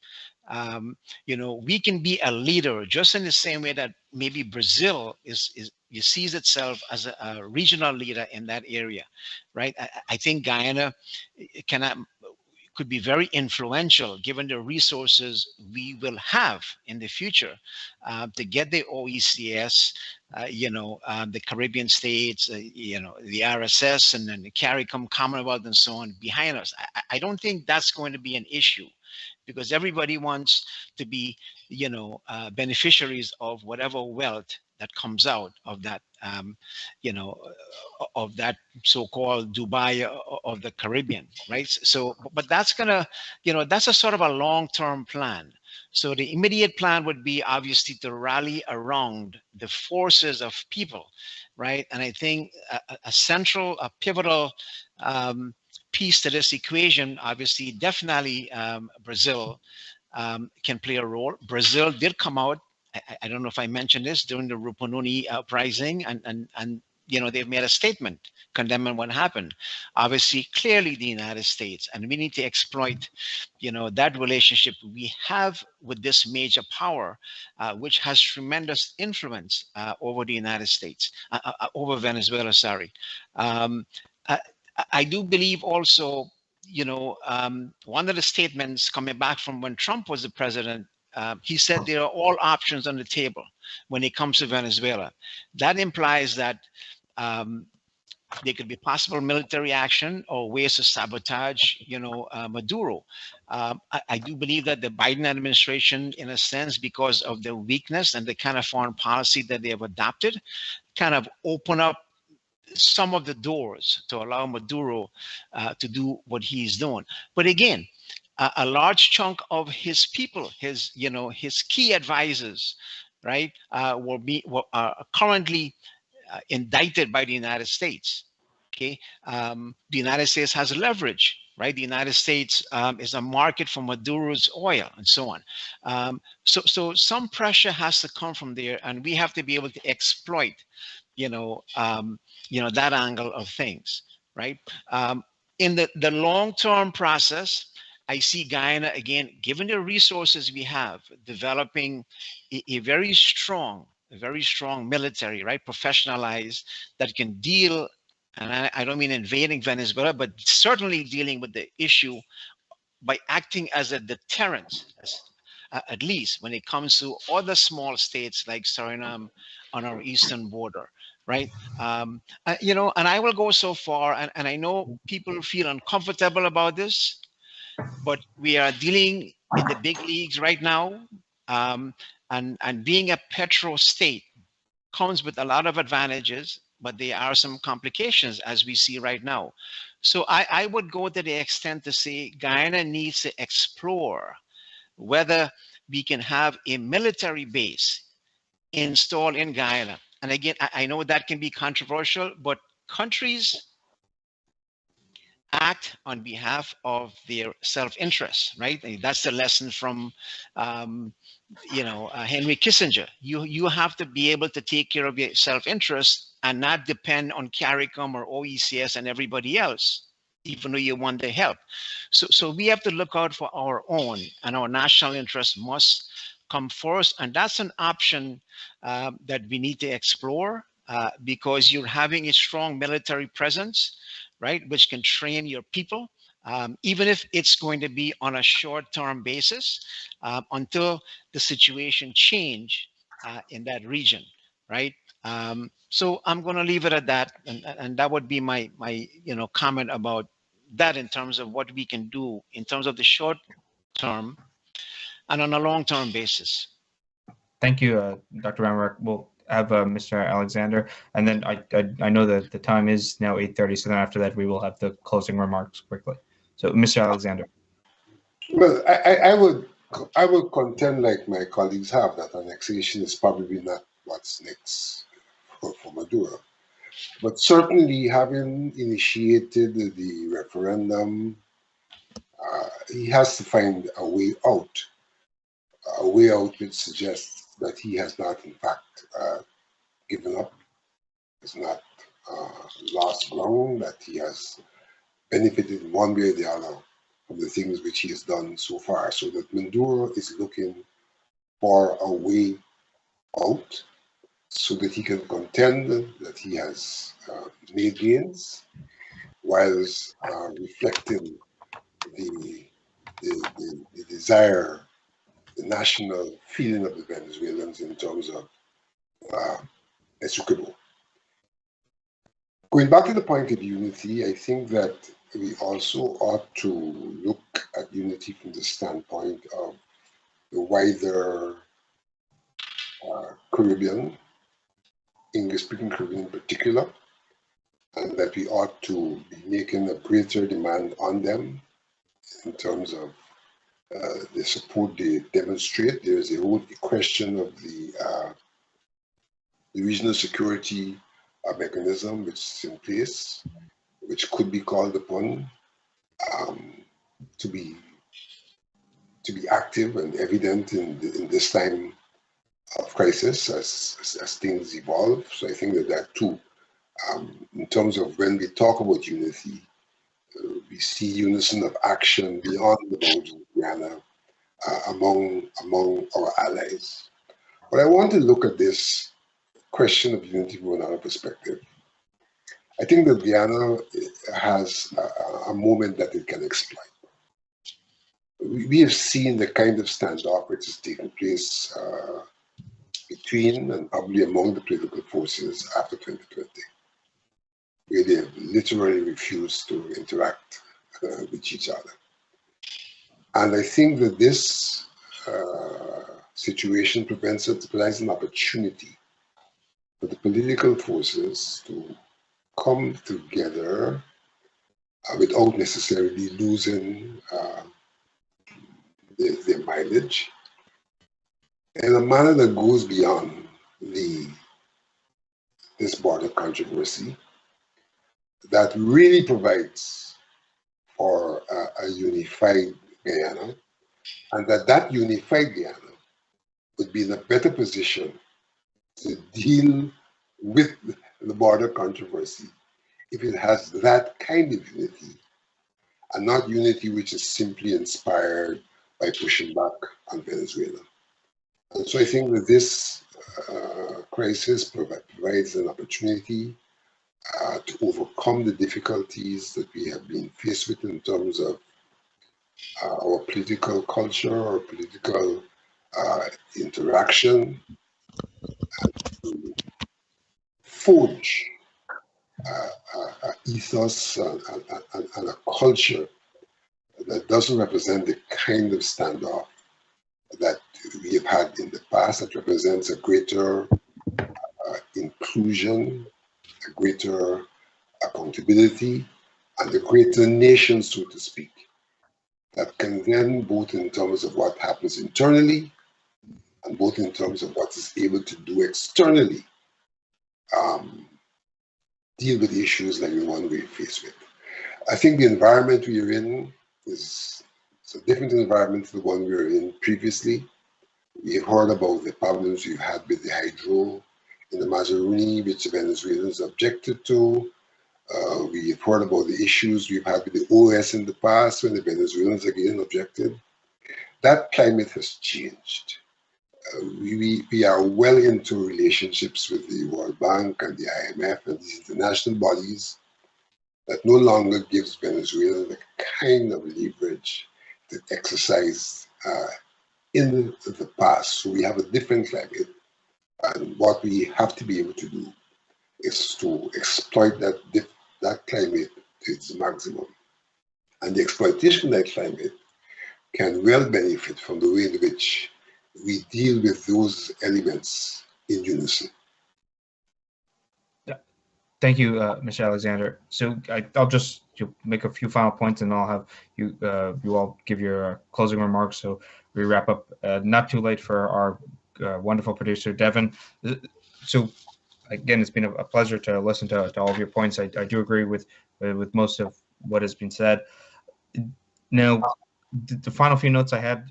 F: We can be a leader, just in the same way that maybe Brazil sees itself as a regional leader in that area, right? I think Guyana could be very influential, given the resources we will have in the future to get the OECS, the Caribbean states, the RSS, and then the CARICOM, Commonwealth, and so on behind us. I don't think that's going to be an issue, because everybody wants to be, beneficiaries of whatever wealth that comes out of that, of that so-called Dubai of the Caribbean, right? So, but that's gonna, that's a sort of a long-term plan. So the immediate plan would be obviously to rally around the forces of people, right? And I think a central, a pivotal piece to this equation, obviously, definitely Brazil can play a role. Brazil did come out, I don't know if I mentioned this, during the Rupununi uprising, and they've made a statement condemning what happened. Obviously, clearly the United States, and we need to exploit, that relationship we have with this major power, which has tremendous influence over the United States, over Venezuela, sorry. I do believe also, one of the statements coming back from when Trump was the president, he said there are all options on the table when it comes to Venezuela. That implies that there could be possible military action or ways to sabotage, Maduro. I do believe that the Biden administration, in a sense, because of the weakness and the kind of foreign policy that they have adopted, kind of open up some of the doors to allow Maduro to do what he's doing. But again, a large chunk of his people, his key advisors, right, are currently indicted by the United States. Okay, the United States has leverage, right? The United States is a market for Maduro's oil and so on. So some pressure has to come from there, and we have to be able to exploit, that angle of things, right? In the long-term process, I see Guyana, again, given the resources we have, developing a very strong military, right, professionalized, that can deal, and I don't mean invading Venezuela, but certainly dealing with the issue by acting as a deterrent, at least when it comes to other small states like Suriname on our eastern border, right? And I will go so far, and I know people feel uncomfortable about this, but we are dealing in the big leagues right now, and being a petro state comes with a lot of advantages, but there are some complications, as we see right now. So I would go to the extent to say Guyana needs to explore whether we can have a military base installed in Guyana. And again, I know that can be controversial, but countries act on behalf of their self-interest, right? And that's the lesson from, Henry Kissinger. You have to be able to take care of your self-interest and not depend on CARICOM or OECS and everybody else, even though you want their help. So we have to look out for our own, and our national interest must come first. And that's an option that we need to explore, because you're having a strong military presence, right, which can train your people, even if it's going to be on a short-term basis, until the situation change in that region, right? So I'm going to leave it at that, and that would be my comment about that in terms of what we can do in terms of the short term and on a long-term basis.
C: Thank you, Dr. Ramrock. Well, have Mr. Alexander, and then I know that the time is now 8:30. So then after that, we will have the closing remarks quickly. So, Mr. Alexander.
E: Well, I would contend, like my colleagues have, that annexation is probably not what's next for Maduro. But certainly, having initiated the referendum, he has to find a way out which suggests that he has not, in fact, given up, has not lost ground, that he has benefited in one way or the other from the things which he has done so far. So that Maduro is looking for a way out so that he can contend that he has made gains, whilst reflecting the, the desire, the national feeling of the Venezuelans in terms of Essequibo. Going back to the point of unity, I think that we also ought to look at unity from the standpoint of the wider Caribbean, English-speaking Caribbean in particular, and that we ought to be making a greater demand on them in terms of the support they demonstrate. There is a whole question of the regional security mechanism which is in place, which could be called upon to be active and evident in this time of crisis as things evolve. So I think that too, in terms of when we talk about unity, we see unison of action beyond the boundaries of Guyana among our allies. But I want to look at this question of unity from another perspective. I think that Guyana has a moment that it can exploit. We have seen the kind of standoff which has taken place between and probably among the political forces after 2020, where they have literally refused to interact with each other. And I think that this situation provides an opportunity for the political forces to come together without necessarily losing their mileage in a manner that goes beyond this border controversy, that really provides for a unified Guyana, and that unified Guyana would be in a better position to deal with the border controversy if it has that kind of unity, and not unity which is simply inspired by pushing back on Venezuela. And so I think that this crisis provides an opportunity to overcome the difficulties that we have been faced with in terms of our political culture, our political interaction, and to forge ethos and a culture that doesn't represent the kind of standoff that we have had in the past, that represents a greater inclusion, a greater accountability, and a greater nation, so to speak, that can then, both in terms of what happens internally and both in terms of what is able to do externally, deal with issues like the one we're faced with. I think the environment we are in is a different environment to the one we were in previously. We've heard about the problems we've had with the hydro in the Mazaruni, which the Venezuelans objected to. We've heard about the issues we've had with the OS in the past when the Venezuelans again objected. That climate has changed. We are well into relationships with the World Bank and the IMF and these international bodies that no longer gives Venezuela the kind of leverage that exercised in the past. So we have a different climate, and what we have to be able to do is to exploit that climate to its maximum. And the exploitation of that climate can well benefit from the way in which we deal with those elements in unison.
C: Thank you, Mr. Alexander. So I'll just make a few final points, and I'll have you you all give your closing remarks. So we wrap up not too late for our wonderful producer, Devin. So again, it's been a pleasure to listen to all of your points. I do agree with most of what has been said. Now, the final few notes I had,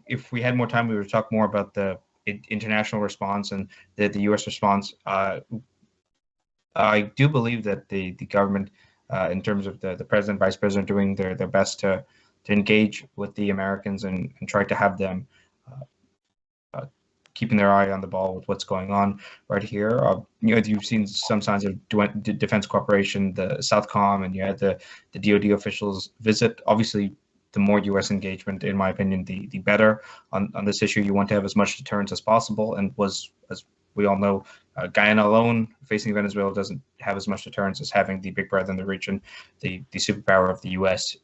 C: if we had more time, we would talk more about the international response and the U.S. response. I do believe that the government, in terms of the president, vice president, doing their best to engage with the Americans and try to have them keeping their eye on the ball with what's going on right here. You've seen some signs of defense cooperation, the Southcom, and you had the DoD officials visit. Obviously, the more U.S. engagement, in my opinion, the better on this issue. You want to have as much deterrence as possible, and as we all know, Guyana alone facing Venezuela doesn't have as much deterrence as having the big brother in the region, the superpower of the U.S.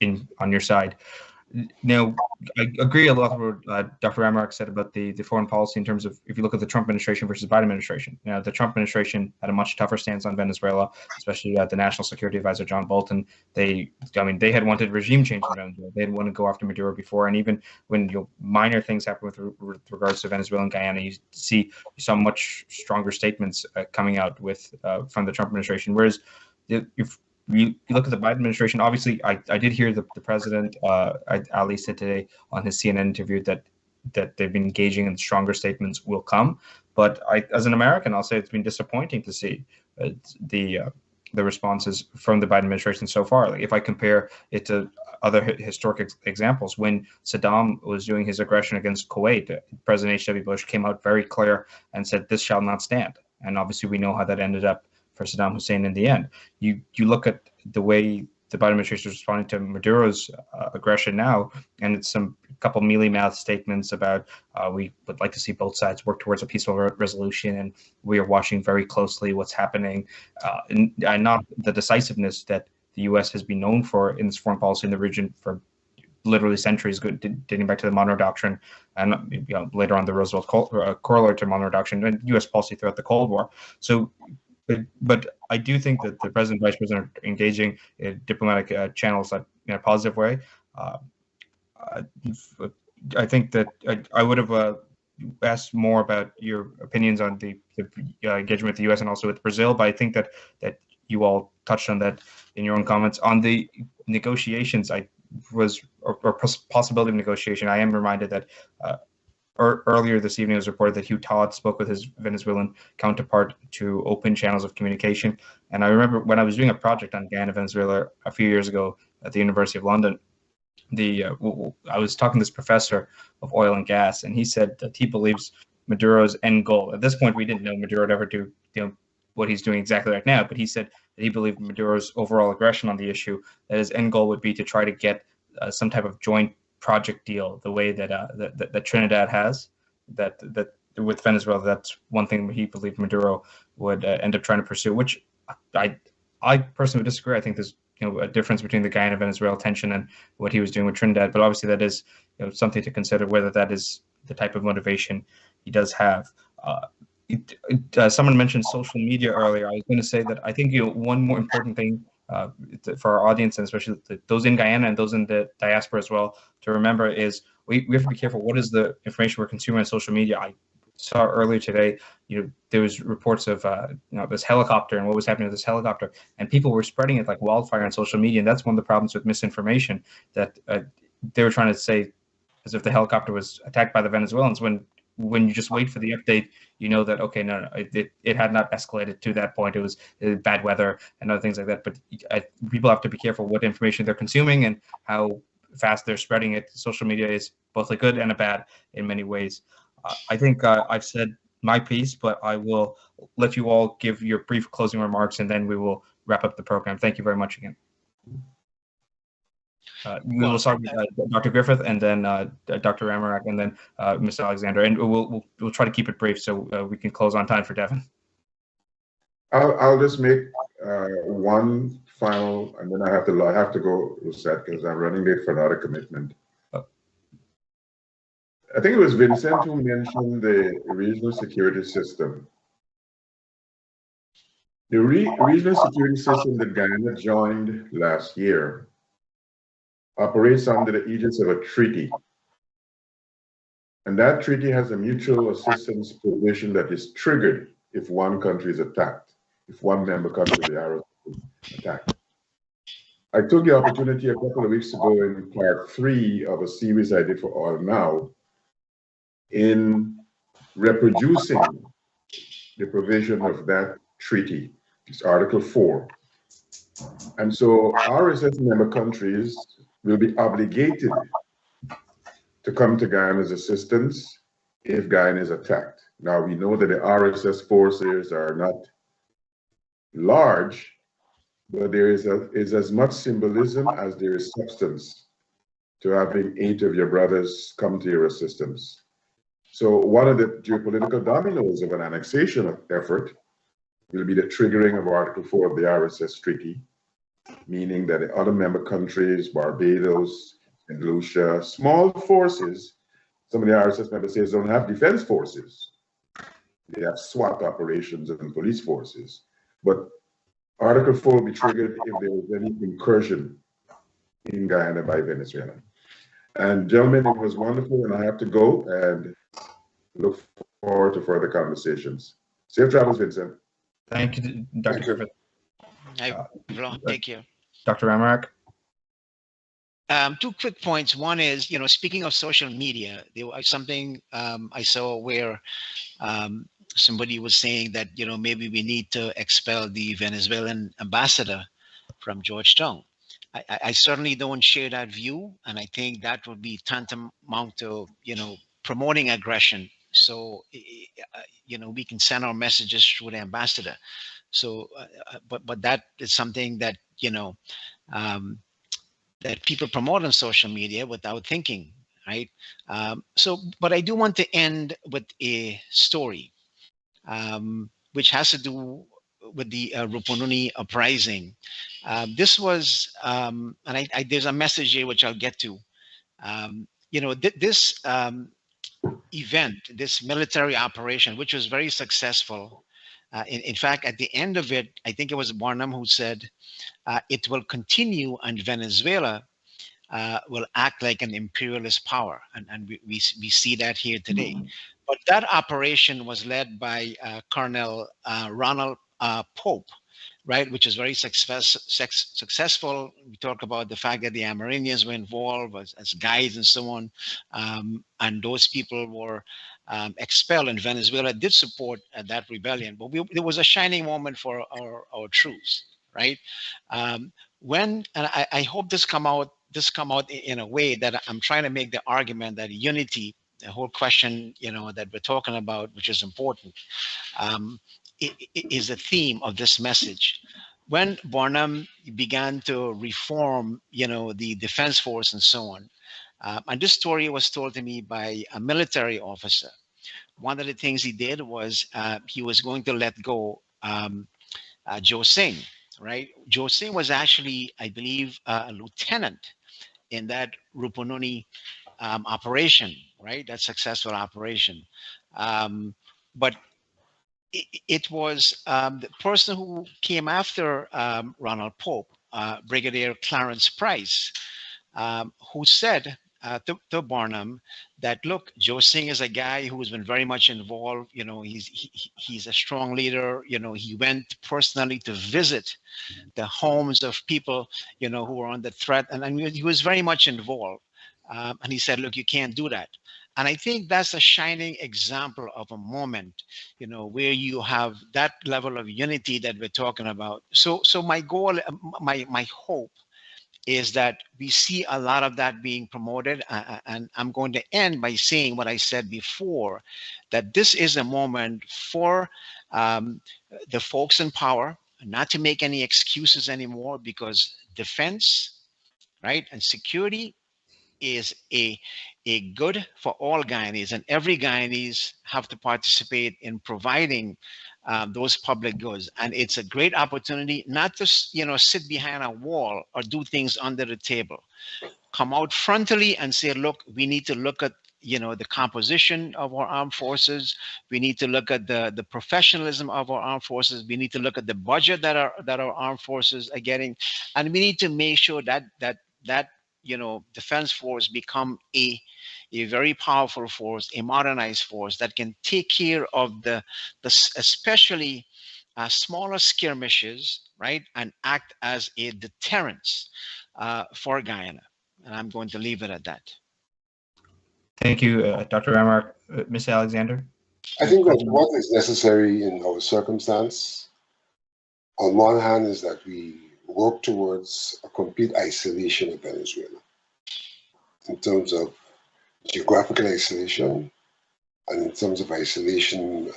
C: On your side. Now, I agree a lot with what Dr. Amarak said about the foreign policy in terms of if you look at the Trump administration versus Biden administration. Now, the Trump administration had a much tougher stance on Venezuela, especially the National Security Advisor John Bolton. They had wanted regime change in Venezuela. They didn't want to go after Maduro before, and even when minor things happen with regards to Venezuela and Guyana, you saw much stronger statements coming out from the Trump administration. Whereas if you look at the Biden administration, obviously, I did hear the president, Ali, said today on his CNN interview that they've been engaging and stronger statements will come. But as an American, I'll say it's been disappointing to see the responses from the Biden administration so far. Like if I compare it to other historic examples, when Saddam was doing his aggression against Kuwait, President H.W. Bush came out very clear and said, "This shall not stand." And obviously, we know how that ended up for Saddam Hussein in the end. You look at the way the Biden administration is responding to Maduro's aggression now, and it's a couple mealy-mouthed statements about we would like to see both sides work towards a peaceful resolution, and we are watching very closely what's happening, and not the decisiveness that the U.S. has been known for in its foreign policy in the region for literally centuries, dating back to the Monroe Doctrine, and later on the Roosevelt corollary to Monroe Doctrine, and U.S. policy throughout the Cold War. So. But I do think that the president and vice president are engaging in diplomatic channels in a positive way. I think that I would have asked more about your opinions on the engagement with the U.S. and also with Brazil, but I think that you all touched on that in your own comments. On the negotiations, or possibility of negotiation, I am reminded that earlier this evening, it was reported that Hugh Todd spoke with his Venezuelan counterpart to open channels of communication. And I remember when I was doing a project on Guyana, Venezuela a few years ago at the University of London, I was talking to this professor of oil and gas, and he said that he believes Maduro's end goal. At this point, we didn't know Maduro would ever do what he's doing exactly right now, but he said that he believed Maduro's overall aggression on the issue, that his end goal would be to try to get some type of joint project deal, the way that that Trinidad has, that with Venezuela. That's one thing he believed Maduro would end up trying to pursue, which I personally would disagree. I think there's a difference between the Guyana Venezuela tension and what he was doing with Trinidad, but obviously that is something to consider, whether that is the type of motivation he does have. Someone mentioned social media earlier. I was going to say that I think one more important thing for our audience, and especially those in Guyana and those in the diaspora as well, to remember is we have to be careful. What is the information we're consuming on social media? I saw earlier today, there was reports of this helicopter and what was happening with this helicopter, and people were spreading it like wildfire on social media. And that's one of the problems with misinformation, that they were trying to say as if the helicopter was attacked by the Venezuelans, when you just wait for the update, that, okay, no, it had not escalated to that point. It was bad weather and other things like that. But people have to be careful what information they're consuming and how fast they're spreading it. Social media is both a good and a bad in many ways. I think I've said my piece, but I will let you all give your brief closing remarks, and then we will wrap up the program. Thank you very much again. We will start with Dr. Griffith, and then Dr. Amarak, and then Mr. Alexander, and we'll try to keep it brief so we can close on time for Devin.
D: I'll just make one final, and then I have to go set because I'm running late for another commitment. I think it was Vincent who mentioned the regional security system. The regional security system that Guyana joined last year operates under the aegis of a treaty. And that treaty has a mutual assistance provision that is triggered if one country is attacked, if one member country of the ROC is attacked. I took the opportunity a couple of weeks ago in part 3 of a series I did for All Now in reproducing the provision of that treaty. It's Article 4. And so RSS member countries will be obligated to come to Guyana's assistance if Guyana is attacked. Now, we know that the RSS forces are not large, but there is as much symbolism as there is substance to having 8 of your brothers come to your assistance. So one of the geopolitical dominoes of an annexation effort will be the triggering of Article 4 of the RSS Treaty, meaning that the other member countries, Barbados, St. Lucia, small forces, some of the RSS member states don't have defense forces. They have SWAT operations and police forces. But Article 4 will be triggered if there is any incursion in Guyana by Venezuela. And gentlemen, it was wonderful, and I have to go and look forward to further conversations. Safe travels, Vincent.
C: Thank you, Dr. Griffith.
F: Thank you.
C: Dr. Ramarak.
F: 2 quick points. One is, speaking of social media, there was something I saw where somebody was saying that, maybe we need to expel the Venezuelan ambassador from Georgetown. I certainly don't share that view, and I think that would be tantamount to, promoting aggression. So, we can send our messages through the ambassador. So, but that is something that, that people promote on social media without thinking, right? But I do want to end with a story, which has to do with the Rupununi uprising. This was, and there's a message here which I'll get to. This event, this military operation, which was very successful. In fact, at the end of it, I think it was Barnum who said, it will continue and Venezuela will act like an imperialist power. And we see that here today. But that operation was led by Colonel Ronald Pope, right, which is very successful. We talk about the fact that the Amerindians were involved as guides and so on, and those people were expelled, and Venezuela did support that rebellion. But there was a shining moment for our troops, right? And I hope this come out in a way that I'm trying to make the argument that unity, the whole question, that we're talking about, which is important, is the theme of this message. When Barnum began to reform, the defense force and so on, and this story was told to me by a military officer. One of the things he did was he was going to let go Joe Singh, right? Joe Singh was actually, I believe, a lieutenant in that Rupununi operation, right? That successful operation. But it was the person who came after Ronald Pope, Brigadier Clarence Price, who said to Barnum that, look, Joe Singh is a guy who has been very much involved. He's a strong leader. He went personally to visit the homes of people, who were under threat, and he was very much involved. And he said, look, you can't do that. And I think that's a shining example of a moment, where you have that level of unity that we're talking about. So my goal, my hope is that we see a lot of that being promoted. And I'm going to end by saying what I said before, that this is a moment for the folks in power not to make any excuses anymore, because defense, right, and security is a good for all Guyanese, and every Guyanese have to participate in providing those public goods. And it's a great opportunity not to sit behind a wall or do things under the table. Come out frontally and say, look, we need to look at the composition of our armed forces. We need to look at the professionalism of our armed forces. We need to look at the budget that our armed forces are getting, and we need to make sure that defense force become a very powerful force, a modernized force that can take care of the especially smaller skirmishes, right, and act as a deterrence for Guyana. And I'm going to leave it at that.
C: Thank you, Dr. Ramrock. Ms. Alexander?
E: I think that what is necessary in our circumstance, on one hand, is that we work towards a complete isolation of Venezuela in terms of geographical isolation and in terms of isolation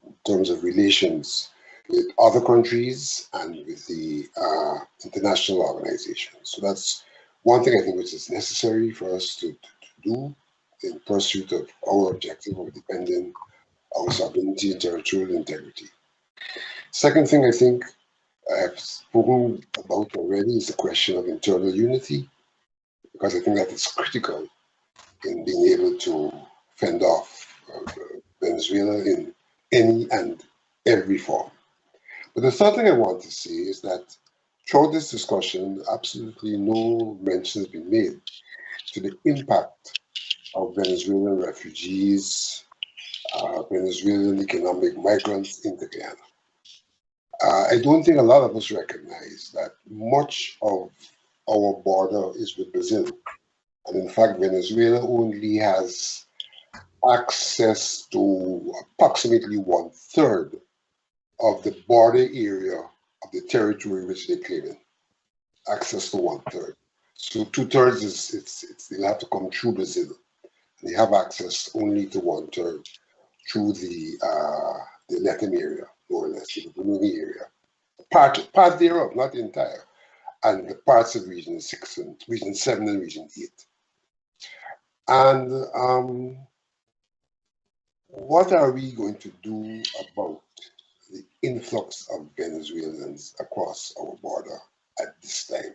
E: in terms of relations with other countries and with the international organizations. So that's one thing I think which is necessary for us to do in pursuit of our objective of defending our sovereignty and territorial integrity. Second thing I think I have spoken about already is the question of internal unity, because I think that is critical in being able to fend off Venezuela in any and every form. But the third thing I want to say is that throughout this discussion, absolutely no mention has been made to the impact of Venezuelan refugees, Venezuelan economic migrants into Guyana. I don't think a lot of us recognize that much of our border is with Brazil. And in fact, Venezuela only has access to approximately 1/3 of the border area of the territory which they claim in. Access to 1/3. So 2/3 they'll have to come through Brazil. And they have access only to 1/3 through the Latin area, more or less, the Brunei area. Part thereof, not the entire, and the parts of Region 6 and Region 7 and Region 8. And what are we going to do about the influx of Venezuelans across our border at this time?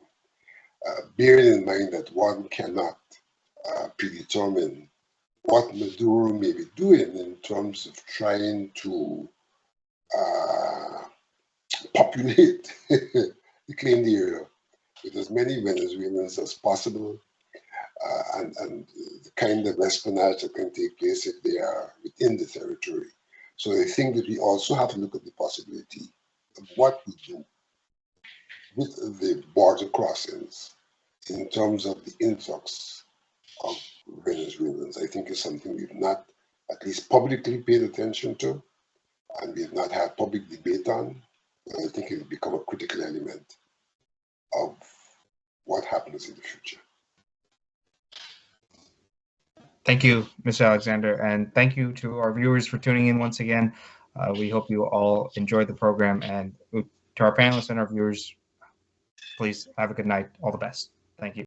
E: Bearing in mind that one cannot predetermine what Maduro may be doing in terms of trying to populate the claimed area with as many Venezuelans as possible, and the kind of espionage that can take place if they are within the territory. So I think that we also have to look at the possibility of what we do with the border crossings in terms of the influx of Venezuelans. I think is something we've not at least publicly paid attention to, and we've not had public debate on. But I think it will become a critical element of what happens in the future.
C: Thank you, Mr. Alexander, and thank you to our viewers for tuning in once again. We hope you all enjoyed the program, and to our panelists and our viewers, please have a good night. All the best. Thank you.